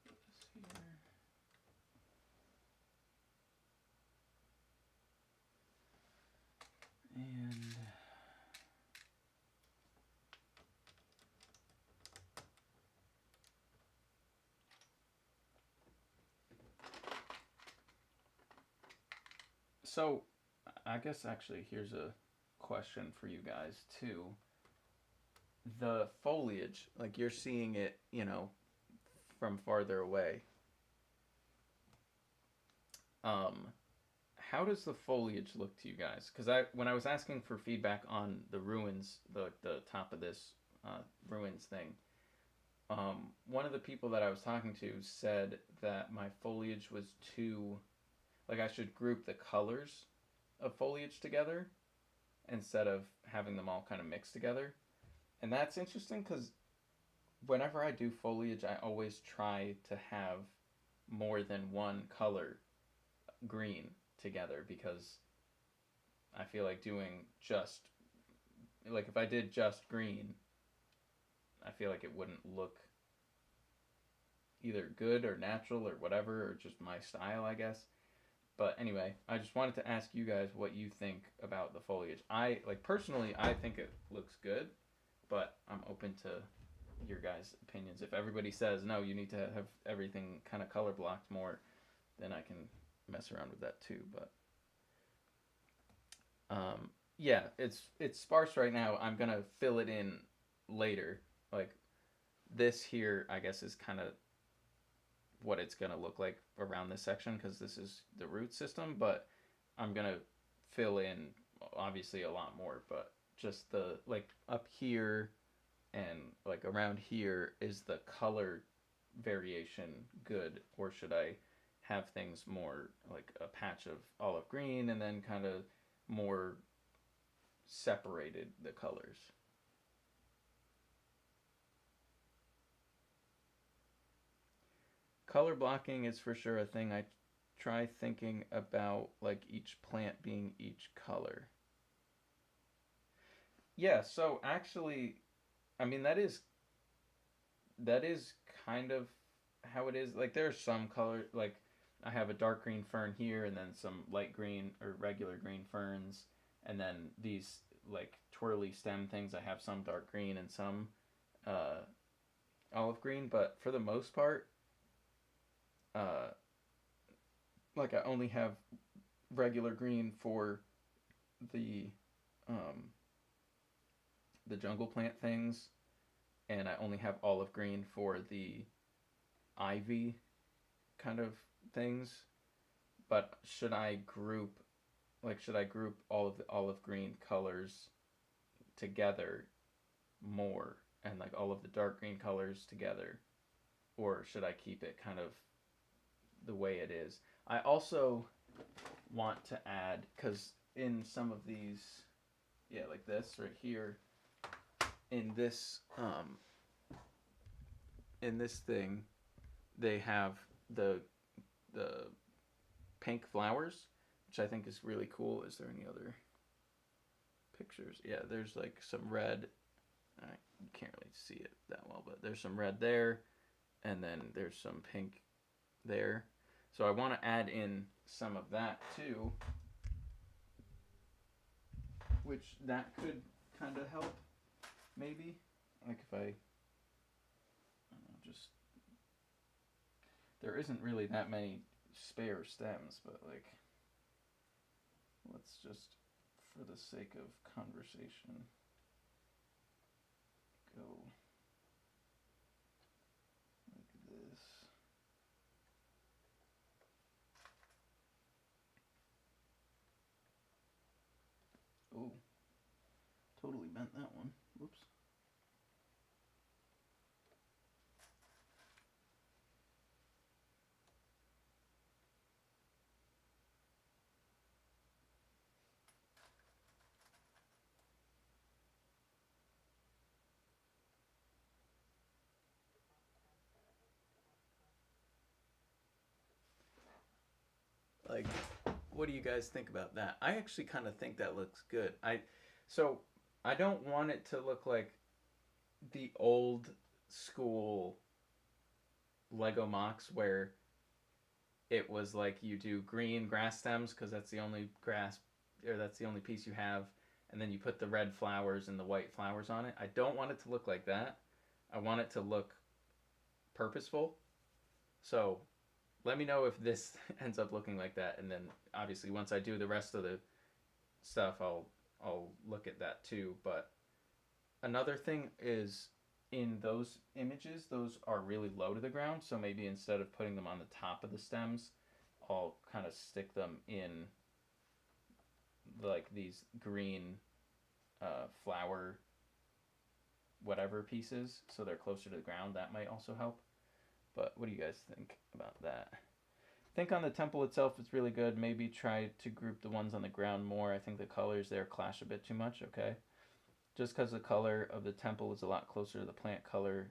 Let's put this here. And so I guess actually here's a question for you guys too. The foliage, like you're seeing it, you know, from farther away. Um, how does the foliage look to you guys? Because when I was asking for feedback on the ruins, the top of this ruins thing, one of the people that I was talking to said that my foliage was too, like I should group the colors of foliage together instead of having them all kind of mixed together. And that's interesting because whenever I do foliage, I always try to have more than one color green together because I feel like doing just, like if I did just green, I feel like it wouldn't look either good or natural or whatever, or just my style, I guess. But anyway, I just wanted to ask you guys what you think about the foliage. I, like, personally, I think it looks good, but I'm open to your guys' opinions. If everybody says, no, you need to have everything kind of color blocked more, then I can mess around with that too. But yeah, it's sparse right now. I'm gonna fill it in later. Like this here, I guess, is kind of what it's gonna look like around this section because this is the root system. But I'm gonna fill in obviously a lot more. But just the like up here and like around here, is the color variation good, or should I have things more like a patch of olive green and then kind of more separated the colors? Color blocking is for sure a thing. I try thinking about like each plant being each color. Yeah, so actually, I mean that is kind of how it is. Like there's some color, like I have a dark green fern here and then some light green or regular green ferns, and then these like twirly stem things, I have some dark green and some uh, olive green, but for the most part, uh, like I only have regular green for the um, the jungle plant things, and I only have olive green for the ivy kind of things. But should I group all of the olive green colors together more, and like all of the dark green colors together, or should I keep it kind of the way it is? I also want to add, because in some of these, yeah, like this right here, in this thing, they have the pink flowers, which I think is really cool. Is there any other pictures? Yeah, there's like some red. You can't really see it that well, but there's some red there, and then there's some pink there. So I want to add in some of that too, which that could kind of help, maybe. Like if I don't know, just there isn't really that many spare stems, but like let's just, for the sake of conversation, go like this. sent that one. Whoops. Like, what do you guys think about that? I actually kind of think that looks good. So I don't want it to look like the old school Lego MOCs where it was like you do green grass stems because that's the only grass or that's the only piece you have, and then you put the red flowers and the white flowers on it. I don't want it to look like that. I want it to look purposeful. So let me know if this ends up looking like that, and then obviously once I do the rest of the stuff, I'll look at that too. But another thing is in those images, those are really low to the ground. So maybe instead of putting them on the top of the stems, I'll kind of stick them in like these green flower whatever pieces, so they're closer to the ground. That might also help. But what do you guys think about that? I think on the temple itself, it's really good. Maybe try to group the ones on the ground more. I think the colors there clash a bit too much. Okay, just because the color of the temple is a lot closer to the plant color,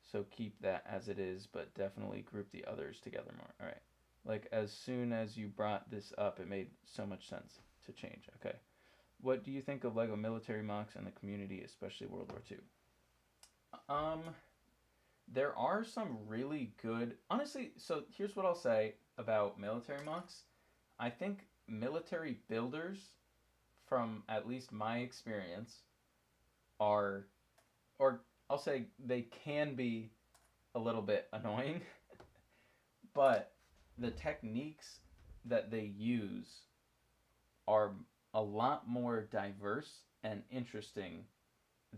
so keep that as it is, but definitely group the others together more. All right, like as soon as you brought this up, it made so much sense to change. Okay, what do you think of Lego military MOCs and the community, especially World War II? Um, there are some really good, honestly. So here's what I'll say about military MOCs. I think military builders, from at least my experience, are, or I'll say they can be a little bit annoying, but the techniques that they use are a lot more diverse and interesting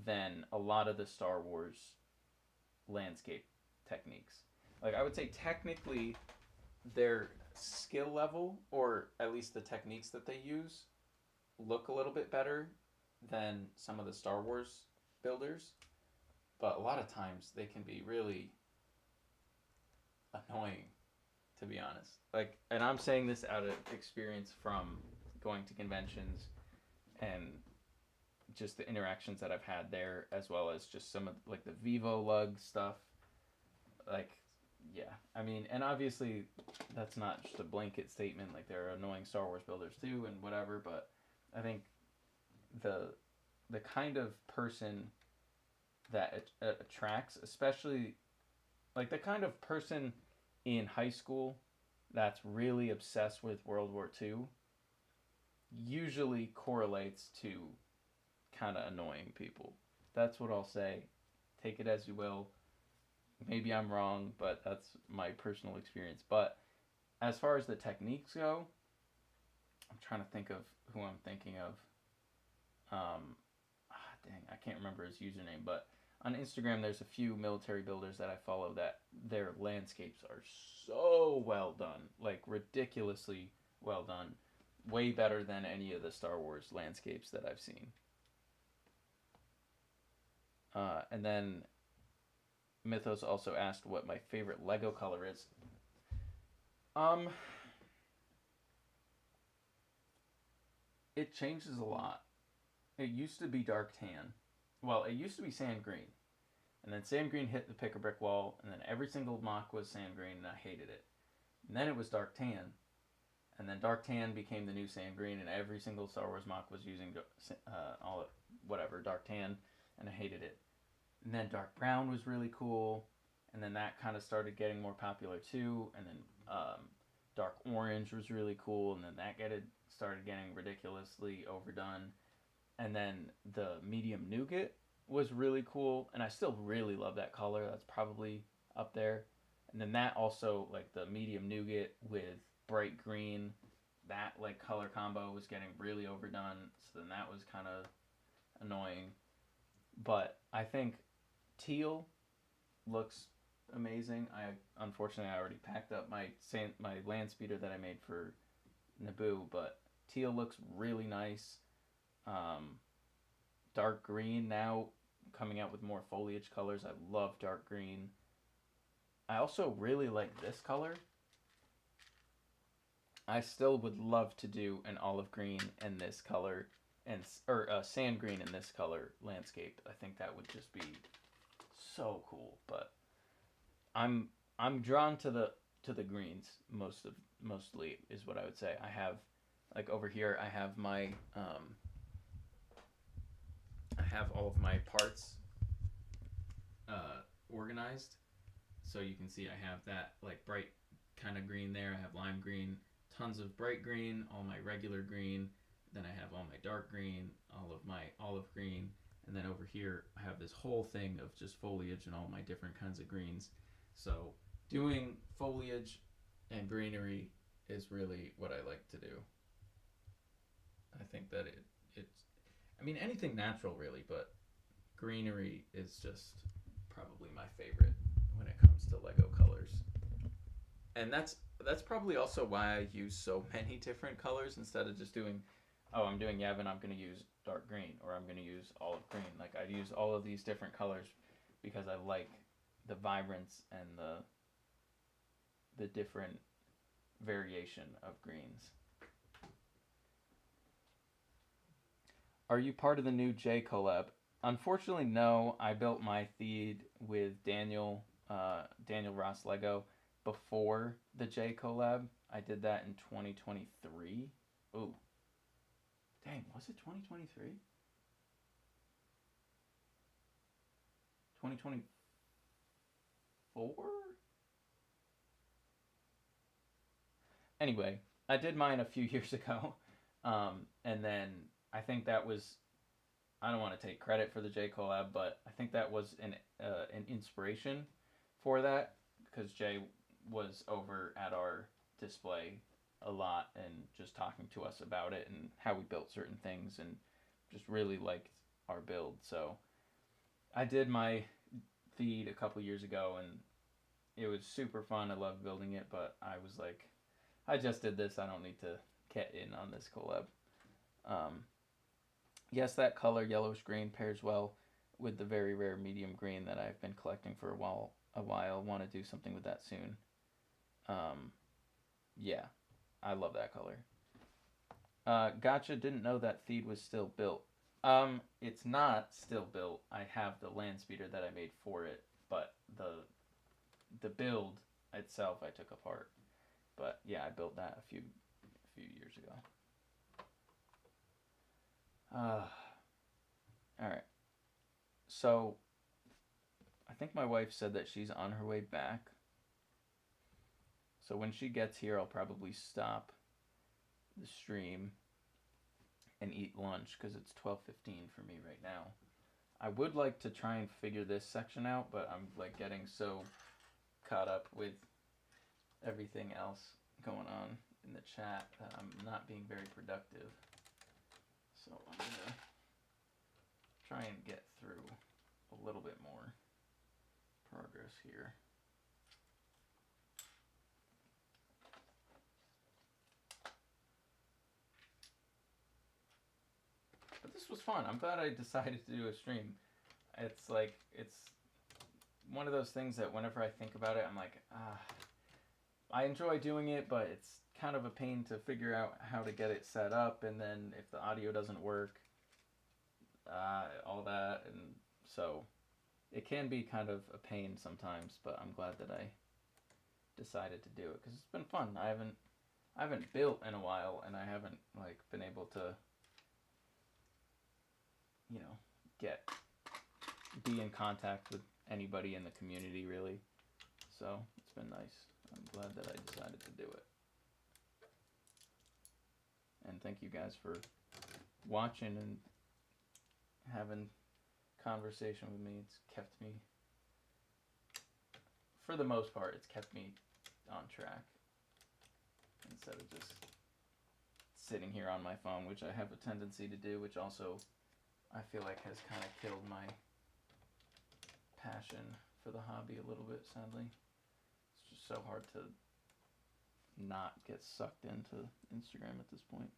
than a lot of the Star Wars landscape techniques. Like I would say technically their skill level, or at least the techniques that they use, look a little bit better than some of the Star Wars builders, but a lot of times they can be really annoying, to be honest. Like, and I'm saying this out of experience from going to conventions and just the interactions that I've had there, as well as just some of like the Vivo Lug stuff. Like, yeah, I mean, and obviously that's not just a blanket statement. Like, there are annoying Star Wars builders too, and whatever. But I think the the kind of person that attracts, especially like the kind of person in high school that's really obsessed with World War II, usually correlates to kind of annoying people. That's what I'll say. Take it as you will. Maybe I'm wrong, but that's my personal experience. But as far as the techniques go, I'm trying to think of who I'm thinking of. Dang, I can't remember his username, but on Instagram, there's a few military builders that I follow that their landscapes are so well done, like ridiculously well done, way better than any of the Star Wars landscapes that I've seen. And then Mythos also asked what my favorite Lego color is. Um, it changes a lot. It used to be dark tan. Well, it used to be sand green. And then sand green hit the pick a brick wall, and then every single mock was sand green, and I hated it. And then it was dark tan, and then dark tan became the new sand green, and every single Star Wars mock was using all whatever dark tan, and I hated it. And then dark brown was really cool, and then that kind of started getting more popular too. And then dark orange was really cool, and then that started getting ridiculously overdone. And then the medium nougat was really cool, and I still really love that color. That's probably up there. And then that also, like the medium nougat with bright green, that like color combo was getting really overdone. So then that was kind of annoying. But I think teal looks amazing. Unfortunately I already packed up my land speeder that I made for Naboo, but teal looks really nice. dark green now, coming out with more foliage colors. I love dark green. I also really like this color. I still would love to do an olive green in this color, or sand green in this color landscape. I think that would just be so cool. But I'm I'm drawn to the greens mostly is what I would say. I have like over here I have my I have all of my parts organized. So you can see I have that like bright kind of green there. I have lime green, tons of bright green, all my regular green. Then I have all my dark green, all of my olive green, and then over here I have this whole thing of just foliage and all my different kinds of greens. So doing foliage and greenery is really what I like to do. I think that it's I mean anything natural really, but greenery is just probably my favorite when it comes to Lego colors. And that's probably also why I use so many different colors instead of just doing oh, I'm doing Yavin, I'm going to use dark green or I'm going to use olive green. Like I use all of these different colors because I like the vibrance and the different variation of greens. Are you part of the new J collab? Unfortunately, no. I built my feed with Daniel Ross Lego before the J collab. I did that in 2023. Ooh, dang, was it 2023? 2024? Anyway, I did mine a few years ago, and then I think that was I don't want to take credit for the J collab, but I think that was an inspiration for that because Jay was over at our display a lot and just talking to us about it and how we built certain things and just really liked our build. So I did my feed a couple years ago and it was super fun. I loved building it, but I was like, I just did this. I don't need to get in on this collab. Um, yes, that color yellowish green pairs well with the very rare medium green that I've been collecting for a while. Want to do something with that soon. Yeah, I love that color. Gotcha. Didn't know that feed was still built. It's not still built. I have the land speeder that I made for it, but the build itself I took apart. But yeah, I built that a few years ago. All right. So I think my wife said that she's on her way back. So when she gets here, I'll probably stop the stream and eat lunch because it's 12:15 for me right now. I would like to try and figure this section out, but I'm like getting so caught up with everything else going on in the chat that I'm not being very productive. So I'm gonna try and get through a little bit more progress here. But this was fun. I'm glad I decided to do a stream. It's like, it's one of those things that whenever I think about it, I'm like, I enjoy doing it, but it's kind of a pain to figure out how to get it set up, and then if the audio doesn't work, all that, and so it can be kind of a pain sometimes, but I'm glad that I decided to do it because it's been fun. I haven't built in a while, and I haven't like been able to, you know, be in contact with anybody in the community really. So it's been nice. I'm glad that I decided to do it. And thank you guys for watching and having conversation with me. It's kept me, for the most part, it's kept me on track instead of just sitting here on my phone, which I have a tendency to do, which also I feel like has kind of killed my passion for the hobby a little bit, sadly. It's just so hard to not get sucked into Instagram at this point.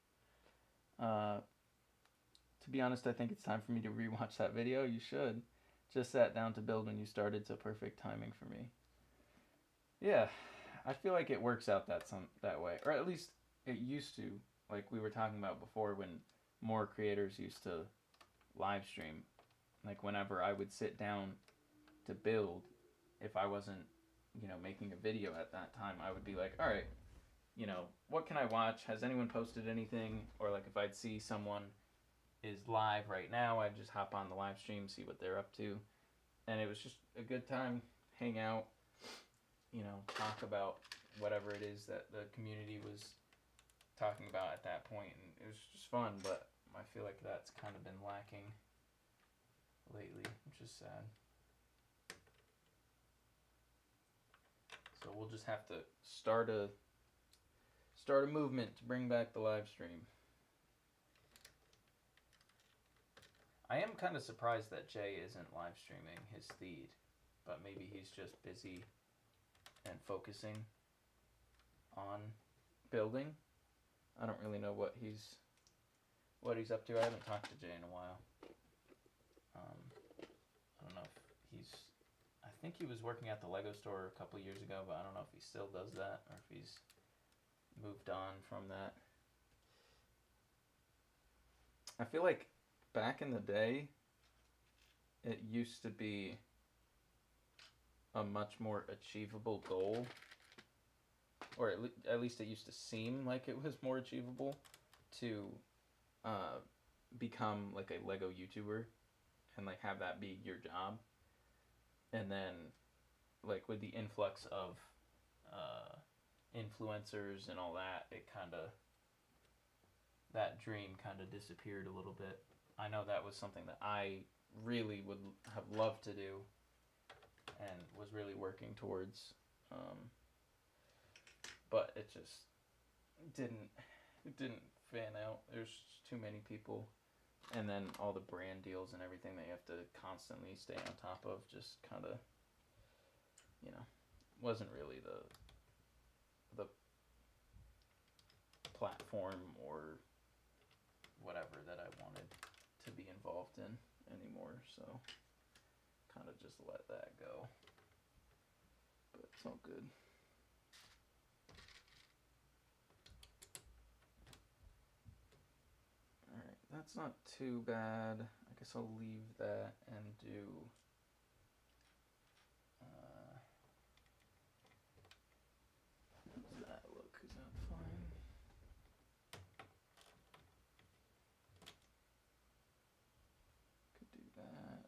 To be honest, I think it's time for me to rewatch that video. You should. Just sat down to build when you started, so perfect timing for me. Yeah, I feel like it works out that way, or at least it used to. Like we were talking about before, when more creators used to live stream. Like whenever I would sit down to build, if I wasn't, making a video at that time, I would be like, all right, what can I watch? Has anyone posted anything? Or like if I'd see someone is live right now, I'd just hop on the live stream, see what they're up to. And it was just a good time, hang out, talk about whatever it is that the community was talking about at that point. And it was just fun, but I feel like that's kind of been lacking lately, which is sad. So we'll just have to start a movement to bring back the live stream. I am kind of surprised that Jay isn't live streaming his feed, but maybe he's just busy and focusing on building. I don't really know what he's up to. I haven't talked to Jay in a while. I don't know if I think he was working at the Lego store a couple years ago, but I don't know if he still does that or if he's moved on from that. I feel like back in the day, it used to be a much more achievable goal, or at least it used to seem like it was more achievable to become like a Lego YouTuber and like have that be your job. And then like with the influx of influencers and all that, that dream kind of disappeared a little bit. I know that was something that I really would have loved to do and was really working towards, but it just didn't fan out. There's too many people, and then all the brand deals and everything that you have to constantly stay on top of just kind of, wasn't really the platform or whatever that I wanted to be involved in anymore, so kind of just let that go, but it's all good. Alright, that's not too bad. I guess I'll leave that and do how's that look? Is that fine? Could do that.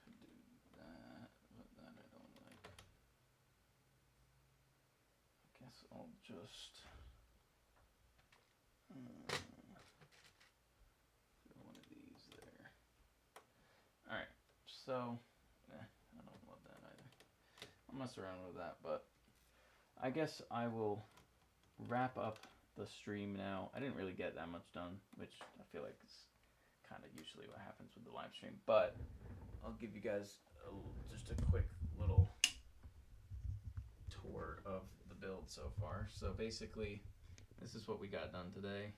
Could do that, but that I don't like. I guess I'll just throw one of these there. Alright, so I don't love that either. I'll mess around with that, but I guess I will wrap up the stream now. I didn't really get that much done, which I feel like is kind of usually what happens with the live stream, but I'll give you guys just a quick little tour of the build so far. So basically, this is what we got done today.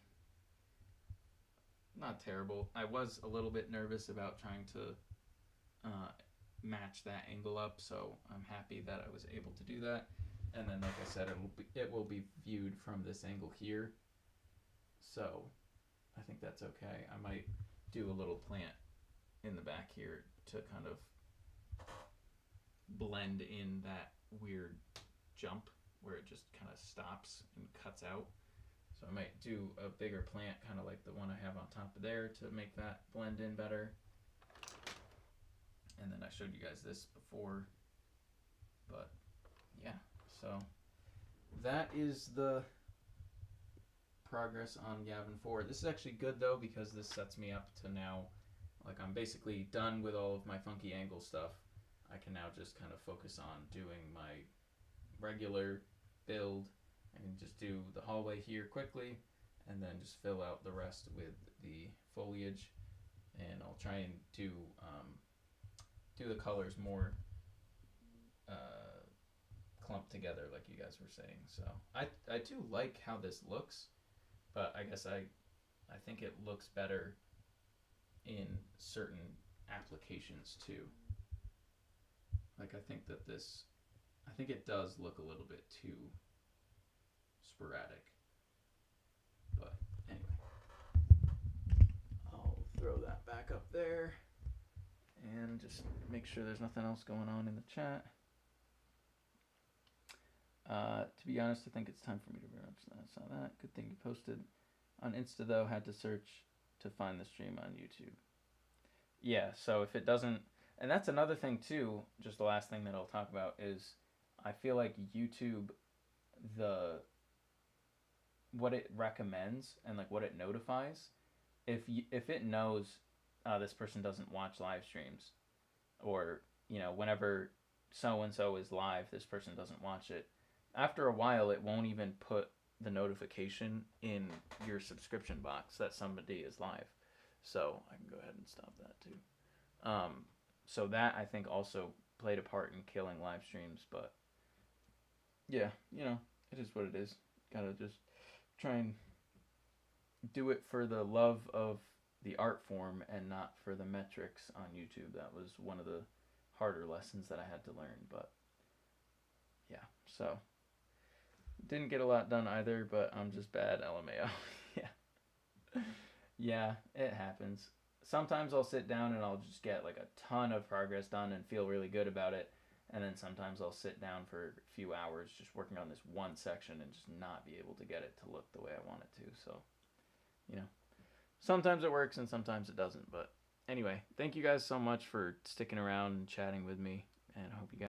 Not terrible. I was a little bit nervous about trying to match that angle up, so I'm happy that I was able to do that. And then, like I said, it will be viewed from this angle here, so I think that's okay. I might do a little plant in the back here to kind of blend in that weird jump where it just kind of stops and cuts out. So I might do a bigger plant, kind of like the one I have on top of there, to make that blend in better. And then I showed you guys this before, but yeah, so that is the progress on Yavin 4. This is actually good though, because this sets me up to now, like I'm basically done with all of my funky angle stuff. I can now just kind of focus on doing my regular build. I can just do the hallway here quickly and then just fill out the rest with the foliage, and I'll try and do the colors more clumped together like you guys were saying. So I do like how this looks, but I guess I think it looks better in certain applications too. Like I think it does look a little bit too sporadic. But anyway, I'll throw that back up there and just make sure there's nothing else going on in the chat. To be honest, I think it's time for me to rewatch that. I saw that. Good thing you posted on Insta, though. Had to search to find the stream on YouTube. Yeah, so if it doesn't... And that's another thing, too, just the last thing that I'll talk about is I feel like YouTube, what it recommends and like what it notifies, if it knows this person doesn't watch live streams, or whenever so and so is live, this person doesn't watch it. After a while, it won't even put the notification in your subscription box that somebody is live. So I can go ahead and stop that too. So that I think also played a part in killing live streams, but yeah, it is what it is. Gotta just try and do it for the love of the art form and not for the metrics on YouTube. That was one of the harder lessons that I had to learn, but yeah, so didn't get a lot done either, but I'm just bad, LMAO. Yeah. Yeah, it happens. Sometimes I'll sit down and I'll just get like a ton of progress done and feel really good about it. And then sometimes I'll sit down for a few hours just working on this one section and just not be able to get it to look the way I want it to. So, sometimes it works and sometimes it doesn't. But anyway, thank you guys so much for sticking around and chatting with me. And I hope you guys